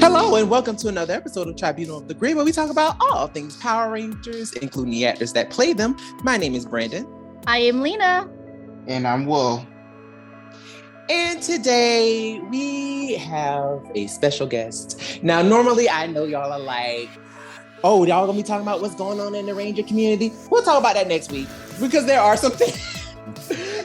Hello and welcome to another episode of Tribunal of the Grid, where we talk about all things Power Rangers, including the actors that play them. My name is Brandon. I am Lena. And I'm Will. And today we have a special guest. Now, normally I know y'all are like, oh, y'all gonna be talking about what's going on in the Ranger community. We'll talk about that next week because there are some things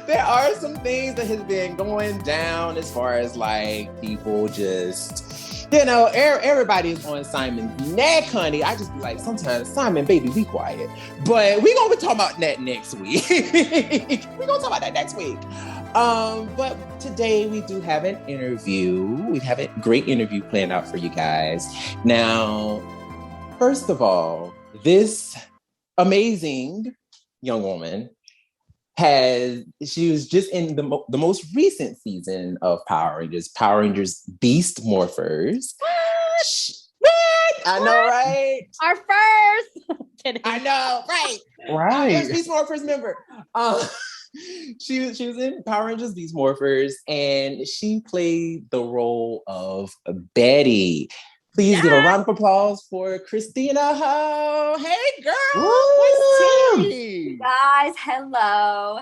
that has been going down as far as like people just, everybody's on Simon's neck, honey. I just be like, sometimes, Simon, baby, be quiet. But we're gonna be talking about that next week. We're gonna talk about that next week. But today we do have an interview. We have a great interview planned out for you guys. Now, first of all, this amazing young woman she was just in the most recent season of Power Rangers Beast Morphers. What? I know, right? Our first. I know, right? Right. First Beast Morphers member. She was in Power Rangers Beast Morphers, and she played the role of Betty. Please give a round of applause for Kristina. Hey, girl. Hey, guys, hello.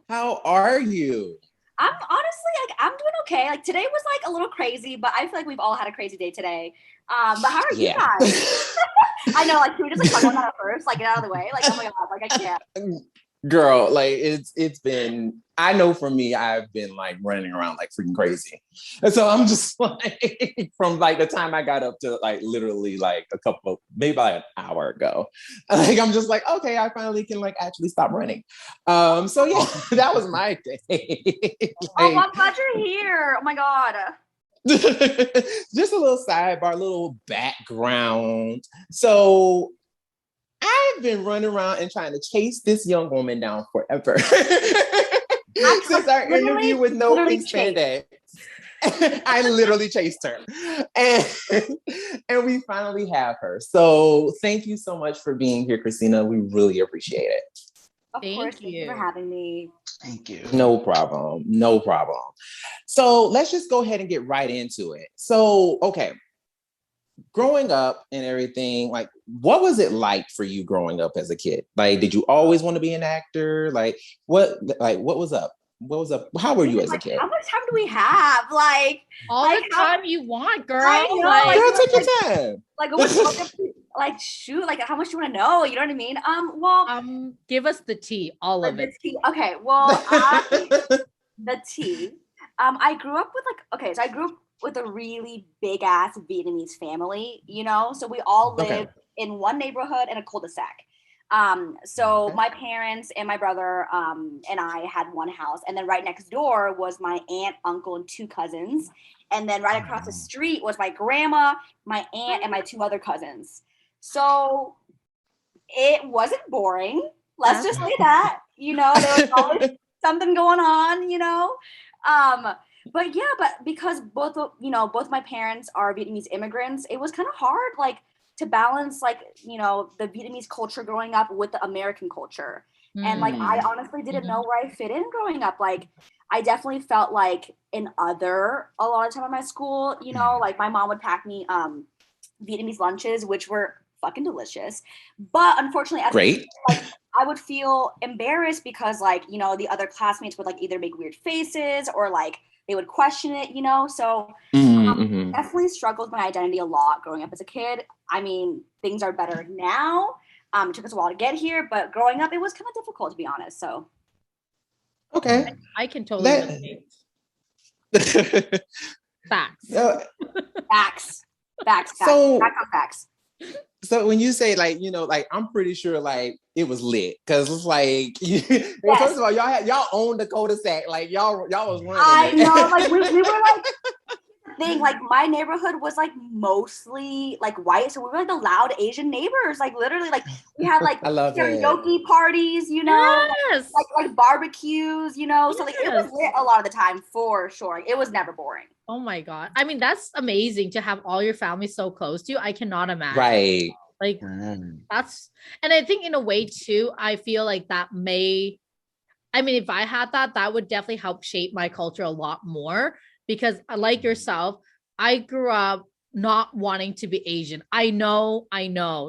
How are you? I'm honestly, I'm doing okay. Like, today was like a little crazy, but I feel like we've all had a crazy day today. But how are you guys? I know, like, can we just like talk about that first? Like, get out of the way. Like, oh my God, like I can't. Girl, like it's been, I know for me, I've been like running around like freaking crazy. And so I'm just like, from like the time I got up to like literally like maybe about an hour ago, like I'm just like, okay, I finally can like actually stop running. So yeah, that was my day. Oh, I'm glad you're here. Oh my God. Just a little sidebar, a little background. So I've been running around and trying to chase this young woman down forever. Since our interview with No Spandex. I literally chased her. And we finally have her. So thank you so much for being here, Kristina. We really appreciate it. Of course, thank you for having me. Thank you. No problem. So let's just go ahead and get right into it. So, okay. Growing up and everything, like, what was it like for you growing up as a kid? Like, did you always want to be an actor? Like, what was up? What was up? How were you as a kid? How much time do we have? Like, all the time you want, girl. I know, girl, take your time. Like, shoot, like, how much do you want to know? You know what I mean? Give us the tea, all of it. Tea. Okay, well, the tea. I grew up with a really big ass Vietnamese family, so we all lived in one neighborhood in a cul-de-sac. So my parents and my brother and I had one house, and then right next door was my aunt, uncle, and two cousins. And then right across the street was my grandma, my aunt, and my two other cousins. So it wasn't boring. Let's just say that, there was always something going on, But because both my parents are Vietnamese immigrants, it was kind of hard, like, to balance, like, the Vietnamese culture growing up with the American culture. And like, I honestly didn't know where I fit in growing up. Like, I definitely felt like an other a lot of time at my school, like my mom would pack me Vietnamese lunches, which were fucking delicious. But unfortunately, like, I would feel embarrassed because, like, the other classmates would like either make weird faces or like they would question it, so definitely struggled with my identity a lot growing up as a kid. I mean, things are better now. It took us a while to get here, but growing up, it was kind of difficult, to be honest. So, okay, I can totally relate. Facts. Facts. So when you say like, like, I'm pretty sure like it was lit, because it's like, well, first of all, y'all owned the cul-de-sac, like y'all was running. I know, like we were like, thing, like my neighborhood was like mostly like white, so we were like the loud Asian neighbors. Like literally, like we had like karaoke parties, Yes. like barbecues, So like it was lit a lot of the time for sure. It was never boring. Oh my God. I mean, that's amazing to have all your family so close to you. I cannot imagine. Right. Like that's, and I think in a way too, I feel like that if I had that would definitely help shape my culture a lot more, because like yourself, I grew up not wanting to be Asian. I know.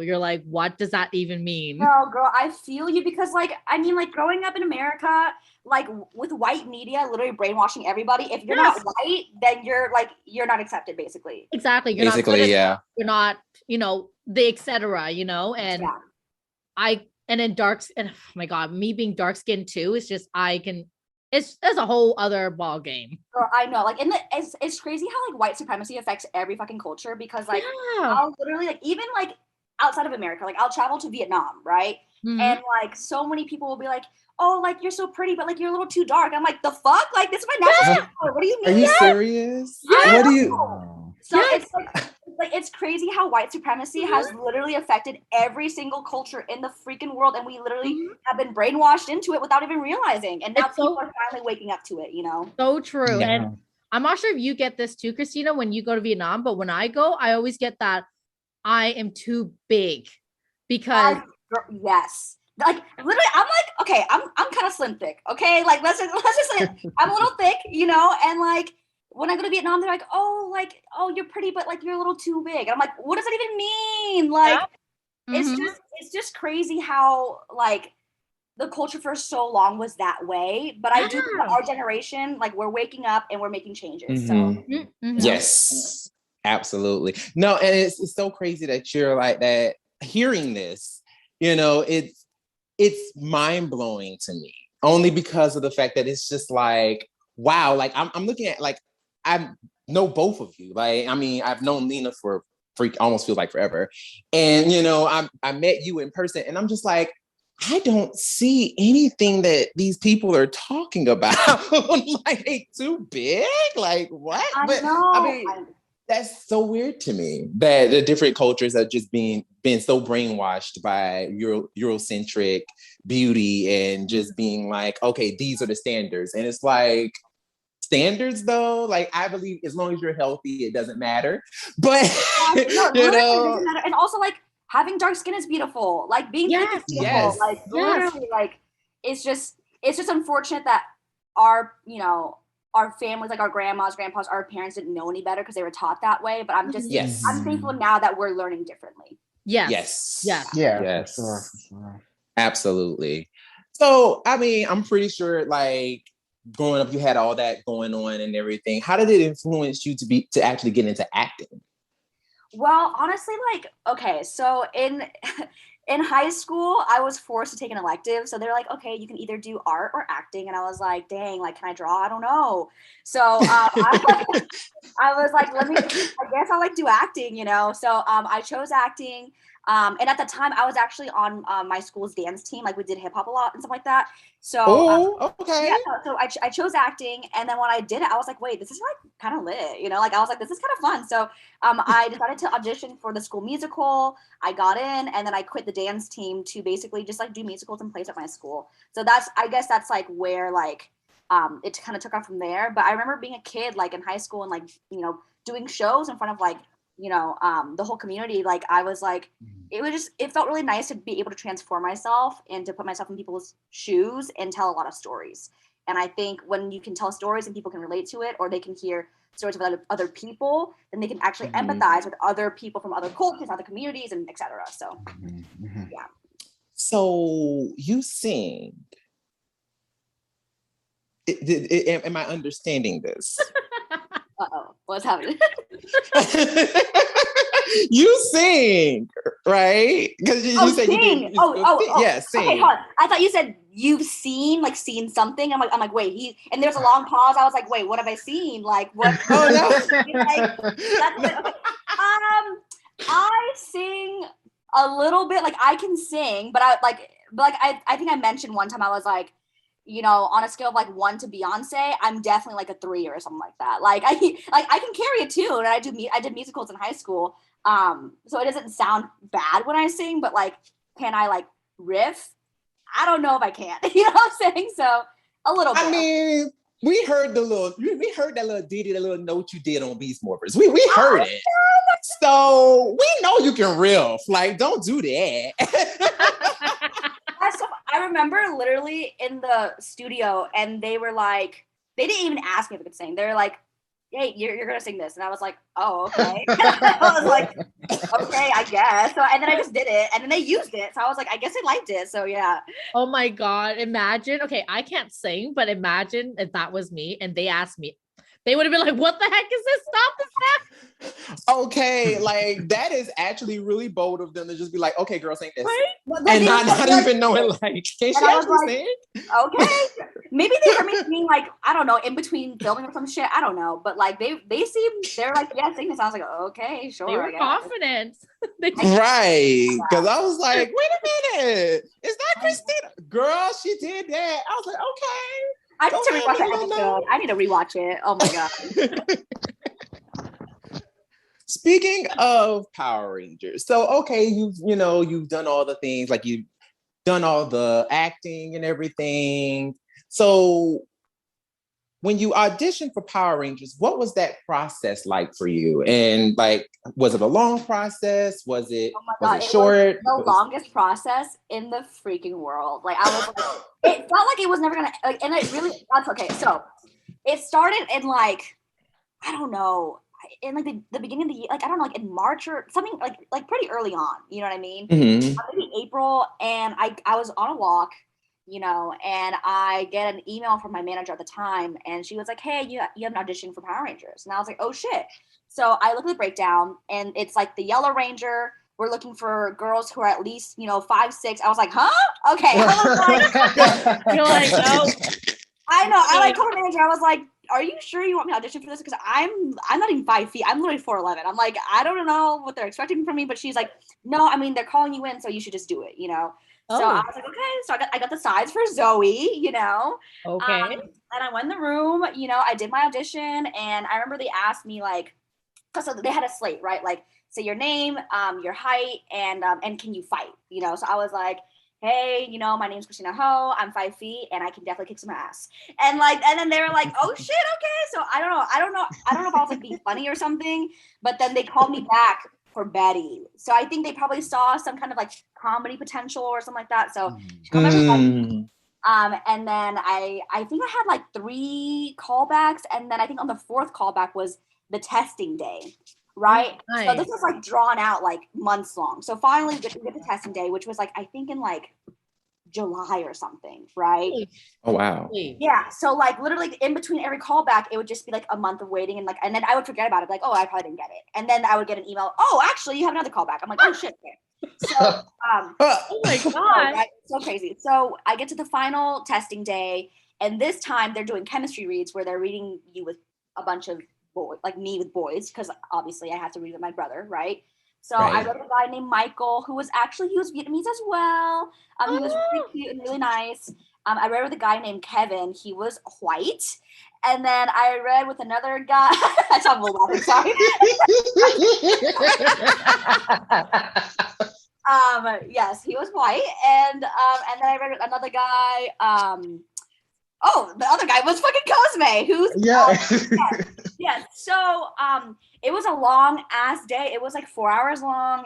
You're like, what does that even mean? No, girl, I feel you because like, I mean, like growing up in America, like with white media literally brainwashing everybody. If you're not white, then you're not accepted, basically. Exactly. You're you're not, the etc. And and then and oh my God, me being dark skinned too, it's just it's a whole other ball game. Girl, I know. Like it's crazy how like white supremacy affects every fucking culture because like I'll literally like even like outside of America, like I'll travel to Vietnam, right? Mm-hmm. And like so many people will be like, oh, like you're so pretty, but like you're a little too dark. I'm like, the fuck? Like this is my national color. What do you mean? Are you serious? Yeah. What do you? So it's like it's crazy how white supremacy has literally affected every single culture in the freaking world, and we literally have been brainwashed into it without even realizing. And now people are finally waking up to it. So true. Yeah. And I'm not sure if you get this too, Kristina, when you go to Vietnam, but when I go, I always get that I am too big because yes. Like literally, I'm like, okay, I'm kind of slim thick, okay? Like let's just say I'm a little thick, and like when I go to Vietnam, they're like, oh, you're pretty, but like you're a little too big. And I'm like, what does that even mean? Like, it's just crazy how like the culture for so long was that way. But I do think that our generation, like we're waking up and we're making changes. So yes, absolutely. No, and it's so crazy that you're like that. Hearing this, it's mind blowing to me only because of the fact that it's just like, wow, like I'm looking at like, I know both of you. Like, I mean, I've known Lena for almost feels like forever. And, I met you in person and I'm just like, I don't see anything that these people are talking about. Like, they too big? Like, what? I mean, that's so weird to me that the different cultures are just being so brainwashed by Eurocentric beauty and just being like, okay, these are the standards. And it's like, standards though, like I believe as long as you're healthy, it doesn't matter. But it doesn't matter. And also like having dark skin is beautiful. Like being thick is beautiful. Yes. Like literally, like it's just unfortunate that our families, like our grandmas, grandpas, our parents didn't know any better because they were taught that way. But I'm thankful now that we're learning differently. Yes. For sure. Absolutely. So I mean, I'm pretty sure like growing up, you had all that going on and everything. How did it influence you to actually get into acting? Well, honestly, like, okay, so in high school, I was forced to take an elective. So they're like, okay, you can either do art or acting. And I was like, dang, like, can I draw? I don't know. So I was like, I guess I'll like do acting, So I chose acting. And at the time, I was actually on my school's dance team. Like we did hip hop a lot and stuff like that. So, okay. Yeah, so I chose acting. And then when I did it, I was like, wait, this is like kind of lit, Like I was like, this is kind of fun. So I decided to audition for the school musical. I got in and then I quit the dance team to basically just like do musicals and plays at my school. So I guess that's like where like it kind of took off from there. But I remember being a kid like in high school and like, doing shows in front of like, the whole community. Like I was like, it felt really nice to be able to transform myself and to put myself in people's shoes and tell a lot of stories. And I think when you can tell stories and people can relate to it, or they can hear stories of other people, then they can actually empathize with other people from other cultures, other communities, and etc. So, yeah. So you sing. Am I understanding this? Uh-oh, what's happening? You sing, right? Because you said sing. you did. Yeah, sing. Okay, hold on. I thought you said you've seen something. I'm like, wait, and there's a long pause. I was like, wait, what have I seen? Like, what? Oh no. Okay. I sing a little bit. Like, I can sing, but I think I mentioned one time I was like, on a scale of like 1 to Beyonce, I'm definitely like a 3 or something like that. Like I can carry a tune, and I did musicals in high school. So it doesn't sound bad when I sing, but like, can I like riff? I don't know if I can. You know what I'm saying? So a little bit. I mean, we heard that little ditty, the little note you did on Beast Morphers. We heard it. So we know you can riff. Like, don't do that. I remember literally in the studio, and they were like, they didn't even ask me if I could sing. They're like, hey, you're gonna sing this. And I was like, oh, okay. I was like, okay, I guess. So, and then I just did it, and then they used it. So I was like, I guess they liked it. So yeah. Oh my God. Imagine, okay, I can't sing, but imagine if that was me and they asked me, they would have been like, what the heck is this? Stop this now. Okay, like that is actually really bold of them to just be like, okay, girl, sing this. Right? And not even knowing, like, can she actually sing? Okay. Maybe they heard me being like, I don't know, in between filming or some shit. I don't know. But like they're like, yeah, sing this. I was like, okay, sure. They were confident. Right. Because I was like, wait a minute. Is that Kristina? Girl, she did that. I was like, okay. I need to rewatch that episode. I need to rewatch it. Oh my God. Speaking of Power Rangers, so okay, you've done all the things, like you've done all the acting and everything. So when you auditioned for Power Rangers, what was that process like for you? And like, was it a long process? Was it short? Was the longest process in the freaking world. Like I was like, it felt like it was never gonna like, and it really that's okay. So it started in like, I don't know, in like the beginning of the year, like I don't know, like in March or something, like pretty early on, you know what I mean? Mm-hmm. Maybe April, and I was on a walk, you know, and I get an email from my manager at the time, and she was like, hey, you have an audition for Power Rangers. And I was like, oh shit. So I look at the breakdown, and it's like the Yellow Ranger, we're looking for girls who are at least, 5'6". I was like, huh? Okay. I was like, you're like, no. I know. I told my manager, I was like, are you sure you want me to audition for this? Because I'm not even 5 feet. I'm literally 4'11". I'm like, I don't know what they're expecting from me, but she's like, no, I mean, they're calling you in, so you should just do it, So I was like, okay. So I got the sides for Zoe, Okay. And I went in the room, I did my audition, and I remember they asked me like, so they had a slate, right? Like, say your name, your height, and can you fight? So I was like, hey, my name's Kristina Ho, I'm 5 feet, and I can definitely kick some ass. And then they were like, oh shit, okay. So I don't know if I was like being funny or something, but then they called me back for Betty. So I think they probably saw some kind of like comedy potential or something like that. So she called me for Betty. And then I think I had like 3 callbacks, and then I think on the 4th callback was the testing day. Right. Nice. So this was like drawn out like months long. So finally we get the testing day, which was like, I think in like July or something. Right. Oh, wow. Yeah. So like literally in between every callback, it would just be like a month of waiting. And then I would forget about it. Like, oh, I probably didn't get it. And then I would get an email. Oh, actually you have another callback. I'm like, oh shit. So, oh my God. Right? So crazy. So I get to the final testing day, and this time they're doing chemistry reads where they're reading you with a bunch of boys, like me with boys, because obviously I have to read with my brother, right? So I read with a guy named Michael, who was Vietnamese as well. He was really cute and really nice. I read with a guy named Kevin. He was white. And then I read with another guy. I saw Will laughing, sorry. Yes, he was white. And then I read with another guy. The other guy was fucking Cosme, who's yes. So it was a long ass day. It was like 4 hours long,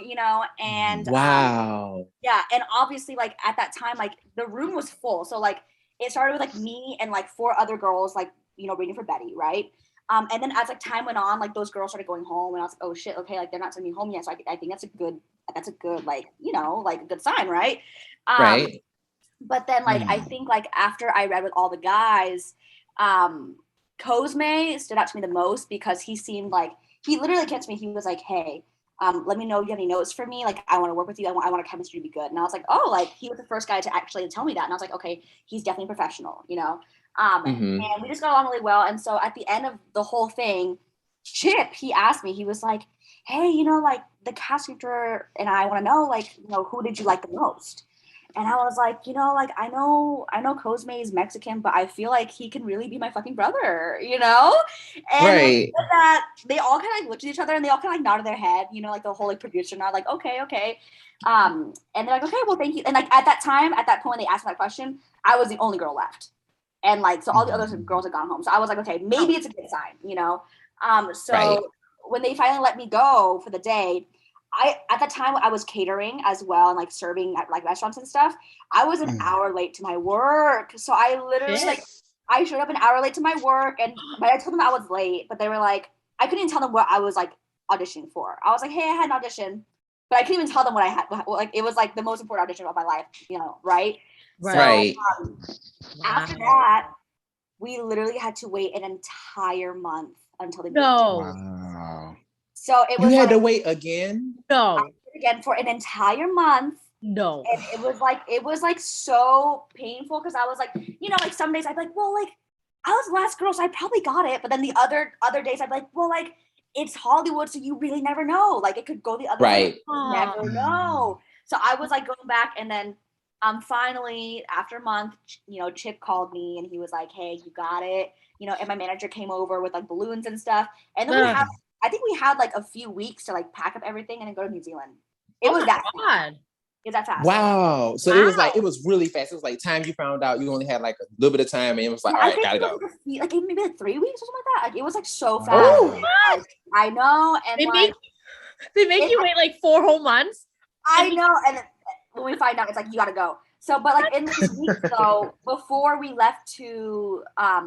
and wow. And obviously like at that time, like the room was full. So like it started with like me and like 4 other girls, like, reading for Betty, right? And then as like time went on, like those girls started going home, and I was like, oh shit, okay, like they're not sending me home yet. So I think that's a good like, like a good sign, right? Right. But then, like, I think, like, after I read with all the guys, Cosme stood out to me the most because he seemed like, he literally came to me, he was like, hey, let me know if you have any notes for me. Like, I want to work with you. I want our chemistry to be good. And I was like, oh, like, he was the first guy to actually tell me that. And I was like, okay, he's definitely professional, And we just got along really well. And so at the end of the whole thing, Chip, he asked me, he was like, hey, like, the cast director and I want to know, like, who did you like the most? And I was like, like, I know Cosme is Mexican, but I feel like he can really be my fucking brother, And that they all kind of like looked at each other and they all kind of like nodded their head, like the whole like producer nod, like, okay. And they're like, okay, well, thank you. And like at that point, they asked me that question, I was the only girl left. And like, so all the other girls had gone home. So I was like, okay, maybe it's a good sign, when they finally let me go for the day, at that time I was catering as well and like serving at like restaurants and stuff. I was an hour late to my work. So I literally I showed up an hour late to my work, but I told them I was late, but they were like, I couldn't even tell them what I was like auditioning for. I was like, hey, I had an audition, but I couldn't even tell them what I had. Like, it was like the most important audition of my life, right? Right. So, after that, we literally had to wait an entire month until they moved. Wow. So it was you had to wait again? No. Again for an entire month. No. And it was like so painful because I was like, like some days I'd be like, well, like I was the last girl, so I probably got it. But then the other days I'd be like, well, like it's Hollywood, so you really never know. Like it could go the other way. You never know. So I was like going back, and then finally after a month, Chip called me and he was like, hey, you got it. And my manager came over with like balloons and stuff. And then I think we had like a few weeks to like pack up everything and then go to New Zealand. It was that fast. It was that fast. Wow. So it was really fast. It was like time you found out you only had like a little bit of time, and it was like, all right, gotta go. Like maybe like 3 weeks or something like that. Like it was like so fast. Oh, like, I know. And they make you wait like 4 whole months. I know. And when we find out, it's like you gotta go. So, but like in this week though, before we left to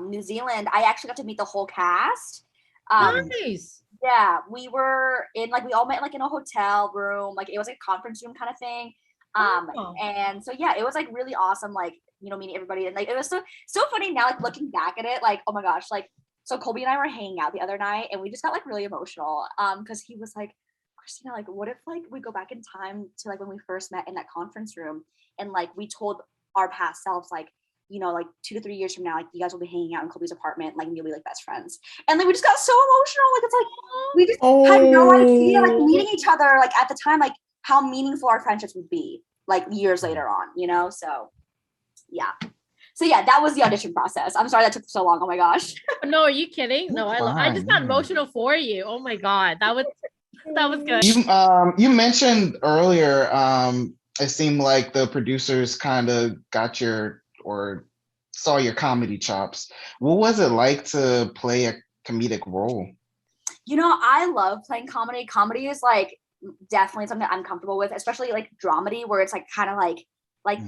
New Zealand, I actually got to meet the whole cast. Nice. Yeah, we were in we all met like in a hotel room, like it was like a conference room kind of thing. And so yeah, it was like really awesome, like meeting everybody, and like it was so funny now, like looking back at it, like oh my gosh, like so Colby and I were hanging out the other night, and we just got like really emotional, because he was like, Kristina, like what if like we go back in time to like when we first met in that conference room, and like we told our past selves like, like 2 to 3 years from now, like you guys will be hanging out in Colby's apartment, like you'll be like best friends. And like we just got so emotional. Like it's like we just had no idea, like meeting each other, like at the time, like how meaningful our friendships would be, like years later on, So yeah. So yeah, that was the audition process. I'm sorry that took so long. Oh my gosh. No, are you kidding? No, I just got emotional for you. Oh my God. That was good. You mentioned earlier, it seemed like the producers kind of got saw your comedy chops. What was it like to play a comedic role? I love playing comedy. Comedy is like definitely something I'm comfortable with, especially like dramedy, where it's like kind of like like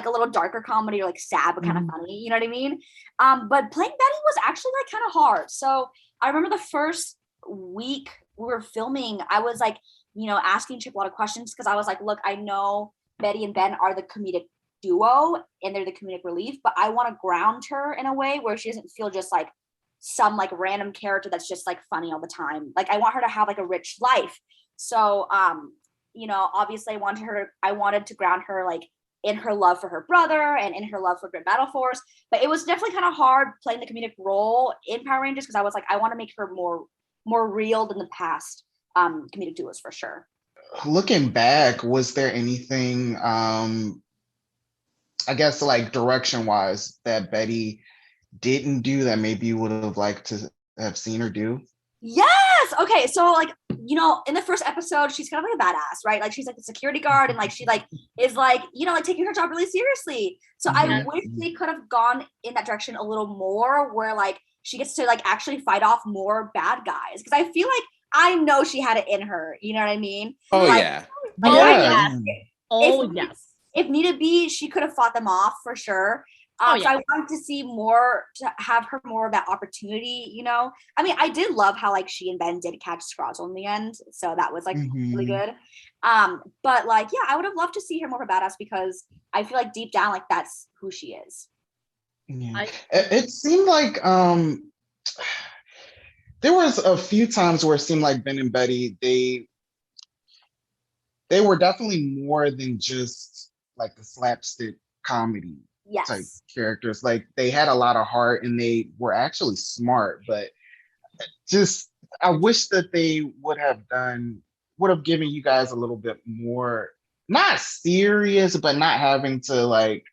a little darker comedy, or like sad but kind of funny, you know what I mean? But playing Betty was actually like kind of hard. So I remember the first week we were filming, I was like, asking Chip a lot of questions, because I was like, look, I know Betty and Ben are the comedic duo and they're the comedic relief, but I want to ground her in a way where she doesn't feel just like some like random character that's just like funny all the time. Like I want her to have like a rich life. So obviously I wanted to ground her like in her love for her brother and in her love for Grid Battle Force. But it was definitely kind of hard playing the comedic role in Power Rangers, because I was like, I want to make her more real than the past comedic duos for sure. Looking back, was there anything I guess like direction wise that Betty didn't do that maybe you would have liked to have seen her do? Yes. Okay. So like, in the first episode, she's kind of like a badass, right? Like she's like the security guard, and like she like is like, like taking her job really seriously. So I wish they could have gone in that direction a little more, where like she gets to like actually fight off more bad guys. Because I feel like I know she had it in her. You know what I mean? Oh like, yeah. Yes. If needed be, she could have fought them off for sure. So I wanted to see more, to have her more of that opportunity, I mean, I did love how like she and Ben did catch Scrozzle in the end, so that was like really good. But like, yeah, I would have loved to see her more of a badass, because I feel like deep down, like that's who she is. Yeah. It seemed like there was a few times where it seemed like Ben and Betty, they were definitely more than just like the slapstick comedy type characters. Like they had a lot of heart and they were actually smart, but just I wish that they would have given you guys a little bit more, not serious, but not having to like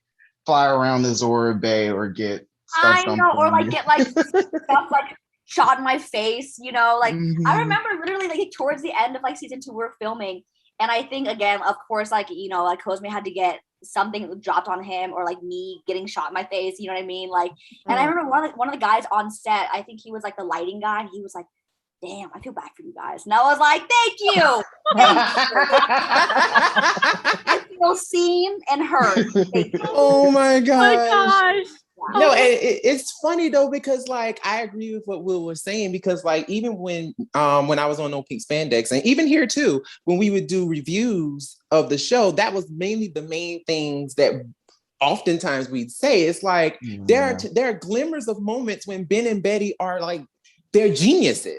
fly around the Zora Bay or get stuff or like get like stuff like shot in my face, like I remember literally like towards the end of like season 2 we're filming, and I think again, of course, like like Cosme had to get something dropped on him, or like me getting shot in my face, you know what I mean? Like, and I remember one of the guys on set, I think he was like the lighting guy, he was like, damn, I feel bad for you guys. And I was like, thank you. I feel seen and heard. Oh my gosh. No, it's funny though, because like I agree with what Will was saying, because like even when I was on No Pink Spandex, and even here too, when we would do reviews of the show, that was mainly the main things that oftentimes we'd say. It's like there are glimmers of moments when Ben and Betty are like, they're geniuses.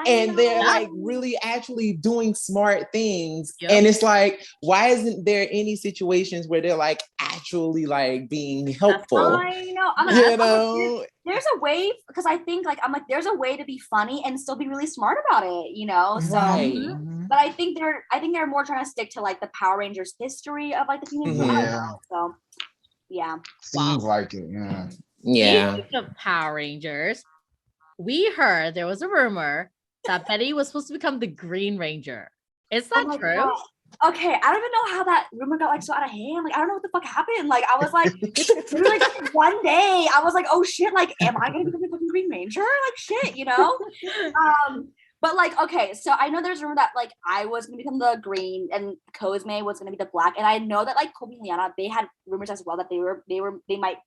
And they're like really actually doing smart things. Yep. And it's like, why isn't there any situations where they're like actually like being helpful? I know. There's a way, because I think like, I'm like, there's a way to be funny and still be really smart about it, you know? So, but I think they're more trying to stick to like the Power Rangers history of like the teenage So, yeah. Seems like it, Speaking of Power Rangers, we heard there was a rumor that Betty was supposed to become the Green Ranger. Is that true? God. Okay, I don't even know how that rumor got like so out of hand. Like, I don't know what the fuck happened. Like, I was like, literally like, one day, I was like, oh shit, like, am I gonna become the fucking Green Ranger? Like, shit, you know? But like, okay, so I know there's a rumor that like I was gonna become the Green and Cosme was gonna be the Black, and I know that like Kobe and Liana, they had rumors as well that they might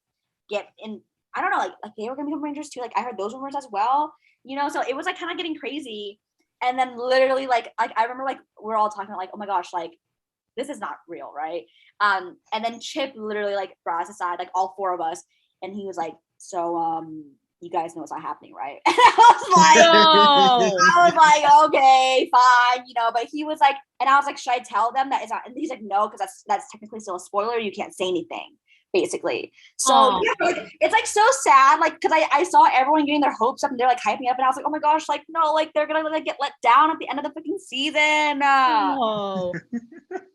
get in. I don't know, like they were gonna become Rangers too. Like I heard those rumors as well. You know, so it was like kind of getting crazy. And then literally like I remember like we're all talking about like, oh my gosh, like this is not real, right? And then Chip literally like brought us aside, like all four of us, and he was like, so you guys know what's not happening, right? And I was like, okay, fine, you know, but he was like, and I was like, should I tell them that it's not? And he's like, no, because that's technically still a spoiler, you can't say anything. Basically. So it's like so sad, like because I saw everyone getting their hopes up and they're like hyping up, and I was like, oh my gosh, like no, like they're gonna like get let down at the end of the freaking season.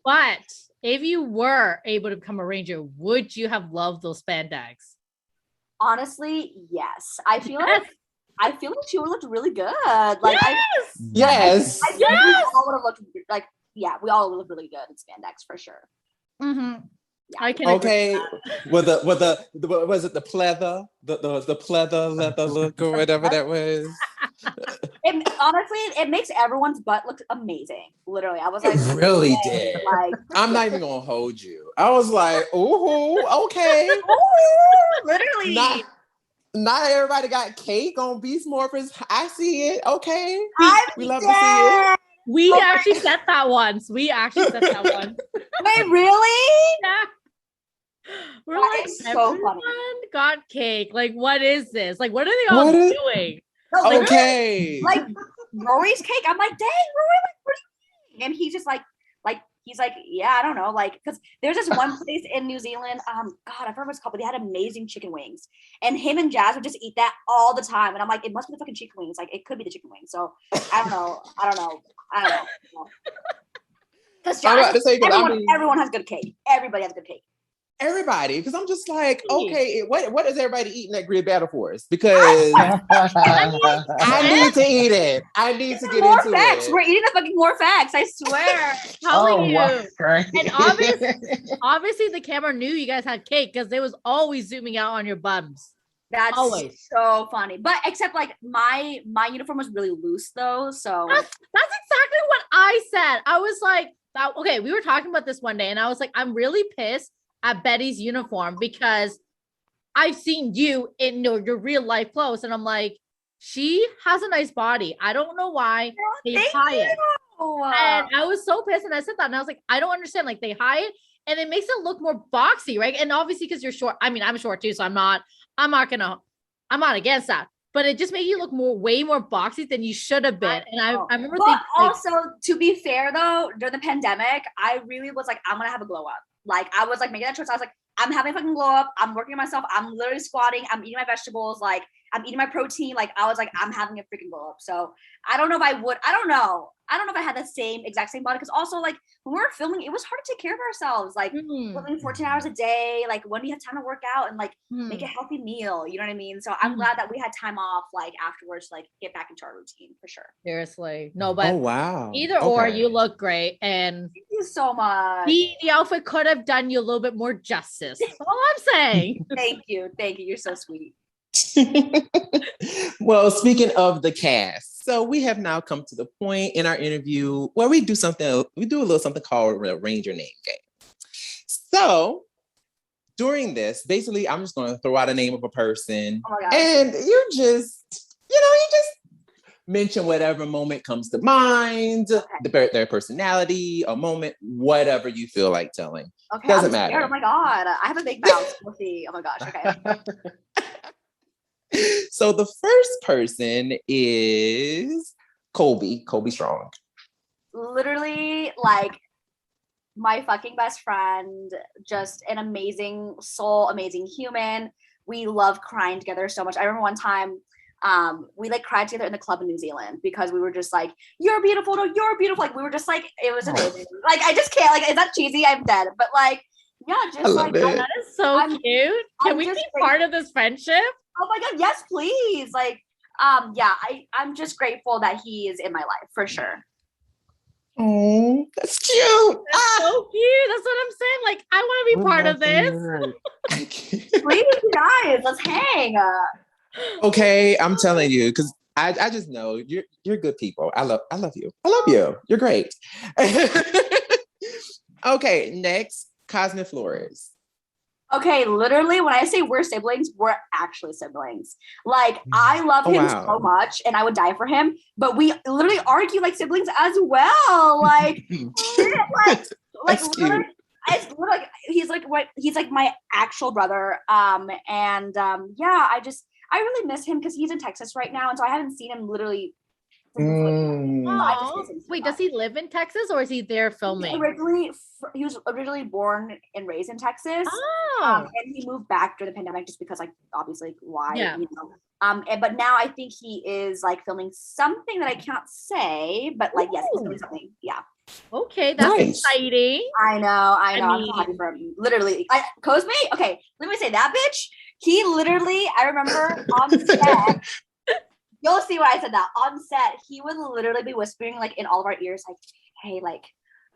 But if you were able to become a Ranger, would you have loved those spandex? Honestly, yes. I feel like she would have looked really good. Like yes. I think we all would have looked like we all would look really good in spandex for sure. Yeah. I can with the was it the pleather the pleather leather look or whatever that was. Honestly, it makes everyone's butt look amazing. Literally, I was like, it really did. Like, I'm not even gonna hold you. I was like, ooh, okay. Ooh, literally. Not everybody got cake on Beast Morphers. I see it. Okay, we love to see it. We actually said that once. Wait, really? Yeah. We're that like, everyone funny. Got cake. Like, what is this? Like, what are they all doing? No, okay. Like Rory's cake. I'm like, dang, Rory, like, what are you doing? And he's just like he's like, yeah, I don't know, like, because there's this one place in New Zealand, God, I forgot what it's called, but they had amazing chicken wings, and him and Jazz would just eat that all the time, and I'm like, it must be the fucking chicken wings, like, it could be the chicken wings, so I don't know. Because everyone has good cake. Everybody has good cake. Everybody, because I'm just like, okay, what is everybody eating at Grid Battle Force? Because I need to eat it. I need to get more into facts. it. We're eating the fucking more facts. I swear. Telling you. And obviously the camera knew you guys had cake because they was always zooming out on your bums. That's always so funny. But except like my uniform was really loose though. So that's exactly what I said. I was like, okay, we were talking about this one day, and I was like, I'm really pissed at Betty's uniform because I've seen you in your real life clothes, and I'm like, she has a nice body. I don't know why they hide it. And I was so pissed, and I said that, and I was like, I don't understand. Like, they hide it, and it makes it look more boxy, right? And obviously, because you're short. I mean, I'm short too, so I'm not against that. But it just made you look way more boxy than you should have been. And I remember thinking, also, to be fair though, during the pandemic, I really was like, I'm gonna have a glow up. Like, I was like making that choice. I was like, I'm having a fucking glow up. I'm working on myself. I'm literally squatting. I'm eating my vegetables. Like, I'm eating my protein. Like, I was like, I'm having a freaking glow up. So I don't know if I would. I don't know if I had the exact same body. Because also, like, when we were filming, it was hard to take care of ourselves. Like, filming 14 hours a day. Like, when do you have time to work out and, like, make a healthy meal? You know what I mean? So I'm glad that we had time off, like, afterwards, like, get back into our routine for sure. Seriously. No, but wow. Either or, you look great. And thank you so much. The outfit could have done you a little bit more justice. That's all I'm saying. Thank you. You're so sweet. Well, speaking of the cast, so we have now come to the point in our interview where we do a little something called a Ranger Name Game. So during this, basically, I'm just going to throw out a name of a person, Oh and you just mention whatever moment comes to mind, their personality, a moment, whatever you feel like telling. Okay, Doesn't matter. Scared. Oh my God, I have a big mouth. We'll see. Oh my gosh. Okay. So the first person is Colby Strong. Literally, like, my fucking best friend, just an amazing soul, amazing human. We love crying together so much. I remember one time, we like cried together in the club in New Zealand because we were just like, you're beautiful, no, you're beautiful. Like, we were just like, it was amazing. Like, I just can't, like, is that cheesy? I'm dead. But like, yeah, just like, that is so cute. Can we be part of this friendship? Oh my God, yes, please. Like, yeah, I'm just grateful that he is in my life for sure. Oh, that's cute. That's so cute. That's what I'm saying. Like, I want to be part of this. Please, guys, let's hang. Okay, I'm telling you, because I just know you're good people. I love you. I love you. You're great. Okay, next, Cosme Flores. Okay, literally, when I say we're siblings, we're actually siblings. Like, I love him so much, and I would die for him. But we literally argue like siblings as well. Like, like literally, it's literally, he's like my actual brother. Yeah, I really miss him because he's in Texas right now, and so I haven't seen him literally. Wait, does he live in Texas or is he there filming? He was originally born and raised in Texas, and he moved back during the pandemic just because, like, obviously, why? Yeah. You know? But now I think he is like filming something that I can't say, but like, yes, he's doing something. Yeah. Okay, that's exciting. I know. I'm so happy for him. Literally, Cosme. Okay, let me say that bitch. He literally, I remember on set. You'll see why I said that. On set, he would literally be whispering like in all of our ears, like, "Hey, like,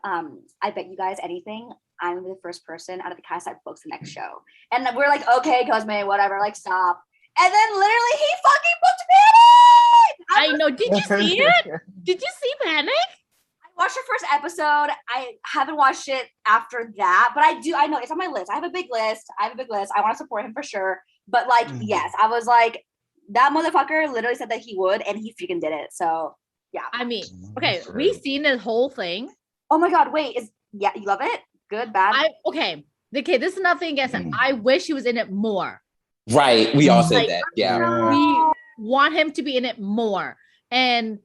I bet you guys anything. I'm the first person out of the cast that books the next show." And we're like, "Okay, Cosme, whatever. Like, stop." And then literally, he fucking booked Panic. I know. Did you see it? Did you see Panic? I watched the first episode. I haven't watched it after that, but I know it's on my list. I have a big list. I want to support him for sure. But like, yes, I was like, that motherfucker literally said that he would, and he freaking did it. So yeah. I mean, okay, we've seen the whole thing. Oh my God, wait, you love it? Good, bad? Okay, this is nothing against him. I wish he was in it more. Right, we all said that. Yeah. We want him to be in it more. And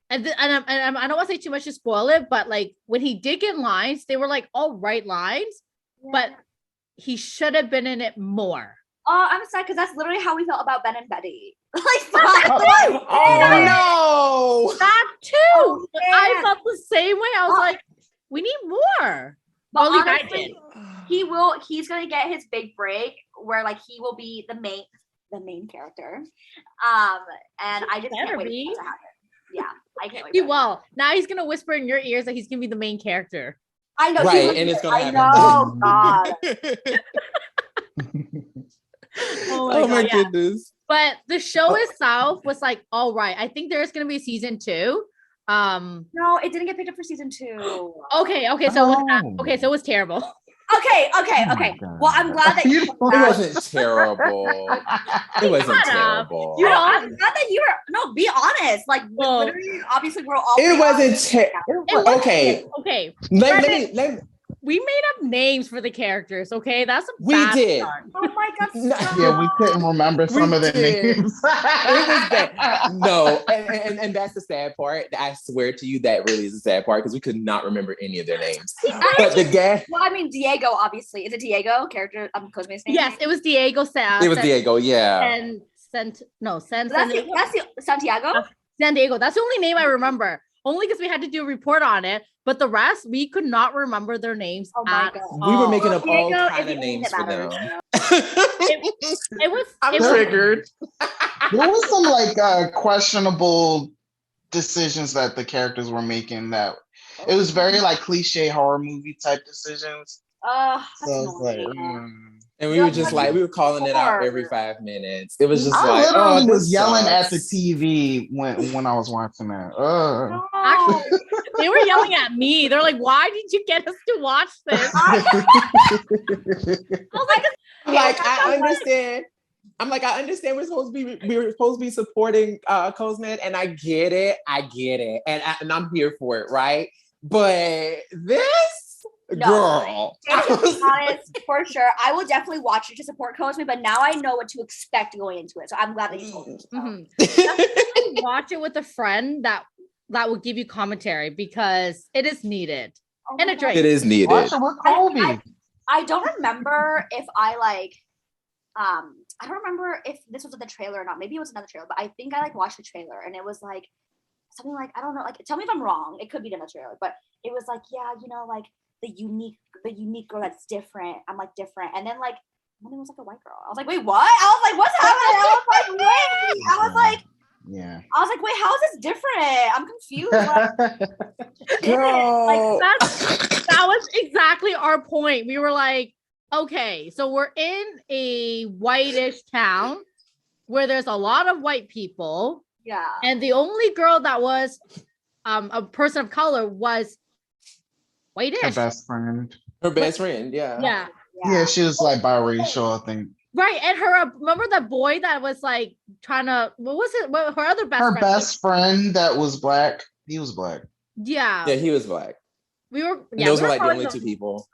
I don't want to say too much to spoil it, but like when he did get lines, they were like all right lines, but he should have been in it more. Oh, I'm sad because that's literally how we felt about Ben and Betty. Like, no, that too. I felt the same way. I was like, we need more. But at least honestly, I did. He's gonna get his big break where like he will be the main character. And I just can't wait for that to happen. Yeah, I can't wait. He will. Now he's gonna whisper in your ears that he's gonna be the main character. I know. Right, and it's gonna happen. I know. God. Oh my goodness. But the show itself was like, all right. I think there's gonna be season 2. No, it didn't get picked up for season 2. Okay. So it was terrible. Okay. Well, I'm glad that it wasn't terrible. It wasn't terrible. I'm glad that you were. No, be honest. Like, literally, obviously, we're all. It wasn't terrible. Okay. Let we made up names for the characters, okay? That's a bad start. Oh my God. Yeah, we couldn't remember some of the names. It was bad. No, and that's the sad part. I swear to you, that really is the sad part because we could not remember any of their names. But the guy. Well, I mean, Diego, obviously. Is it Diego? Character Cosme's name? Yes, it was Diego. It was Diego, yeah. And Santiago? Santiago. That's the only name I remember. Only because we had to do a report on it, but the rest we could not remember their names. Oh my God. We were making up all kind of names for them. I'm triggered. There was some like questionable decisions that the characters were making. That it was very like cliche horror movie type decisions. So it's like, And we were just like, we were calling it out every 5 minutes. It was just I literally was yelling at the TV when I was watching that. Actually, they were yelling at me. They're like, why did you get us to watch this? I was like, I understand. I'm like, I understand we were supposed to be supporting Cosmed, and I get it, and I'm here for it, right? But this girl, to be honest, for sure, I will definitely watch it to support Cosmed, but now I know what to expect going into it, so I'm glad that you told me. Mm-hmm. Watch it with a friend that will give you commentary because it is needed, and a drink. It is needed. Watch it with Colby. I don't remember if I don't remember if this was in the trailer or not. Maybe it was another trailer, but I think I watched the trailer and it was like something like, I don't know, like tell me if I'm wrong. It could be in the trailer, but it was like, yeah, like the unique girl that's different. I'm like different. And then like when it was like a white girl, I was like, wait, what? I was like, what's happening? I was like, wait. I was like, yeah. I was like, wait, how is this different? I'm confused. Like, girl. Like that was exactly our point. We were like, okay, so we're in a whitish town where there's a lot of white people. Yeah. And the only girl that was a person of color was whitish. Her best friend. Yeah. Yeah, she was like biracial, I think. Right. And remember that boy that was like trying to, what was it? Her other best friend. Her best friend that was black. He was black. Yeah. Yeah, he was black. Those were like the only two people.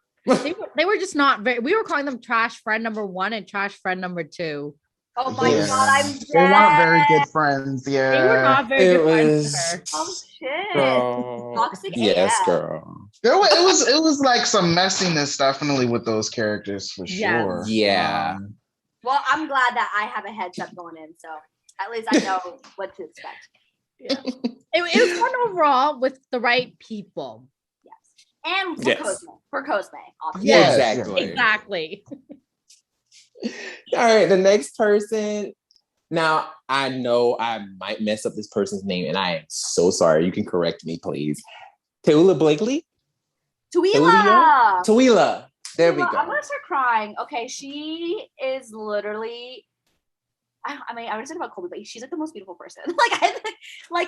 They were just not very. We were calling them trash friend number 1 and trash friend number 2. Oh my god, I'm dead. They weren't very good friends. Yeah, they were not very good friends. Oh shit! Girl. Toxic yes, AF. girl. It was like some messiness definitely with those characters for sure. Yeah. Well, I'm glad that I have a heads up going in, so at least I know what to expect. Yeah. It was fun overall with the right people. And for Cosme, obviously. Yeah, exactly. All right, the next person. Now, I know I might mess up this person's name, and I am so sorry. You can correct me, please. Toola Blakely? Toola. There we go. I'm gonna start crying. Okay, she is literally. I mean, I would say about Colby, but she's like the most beautiful person. We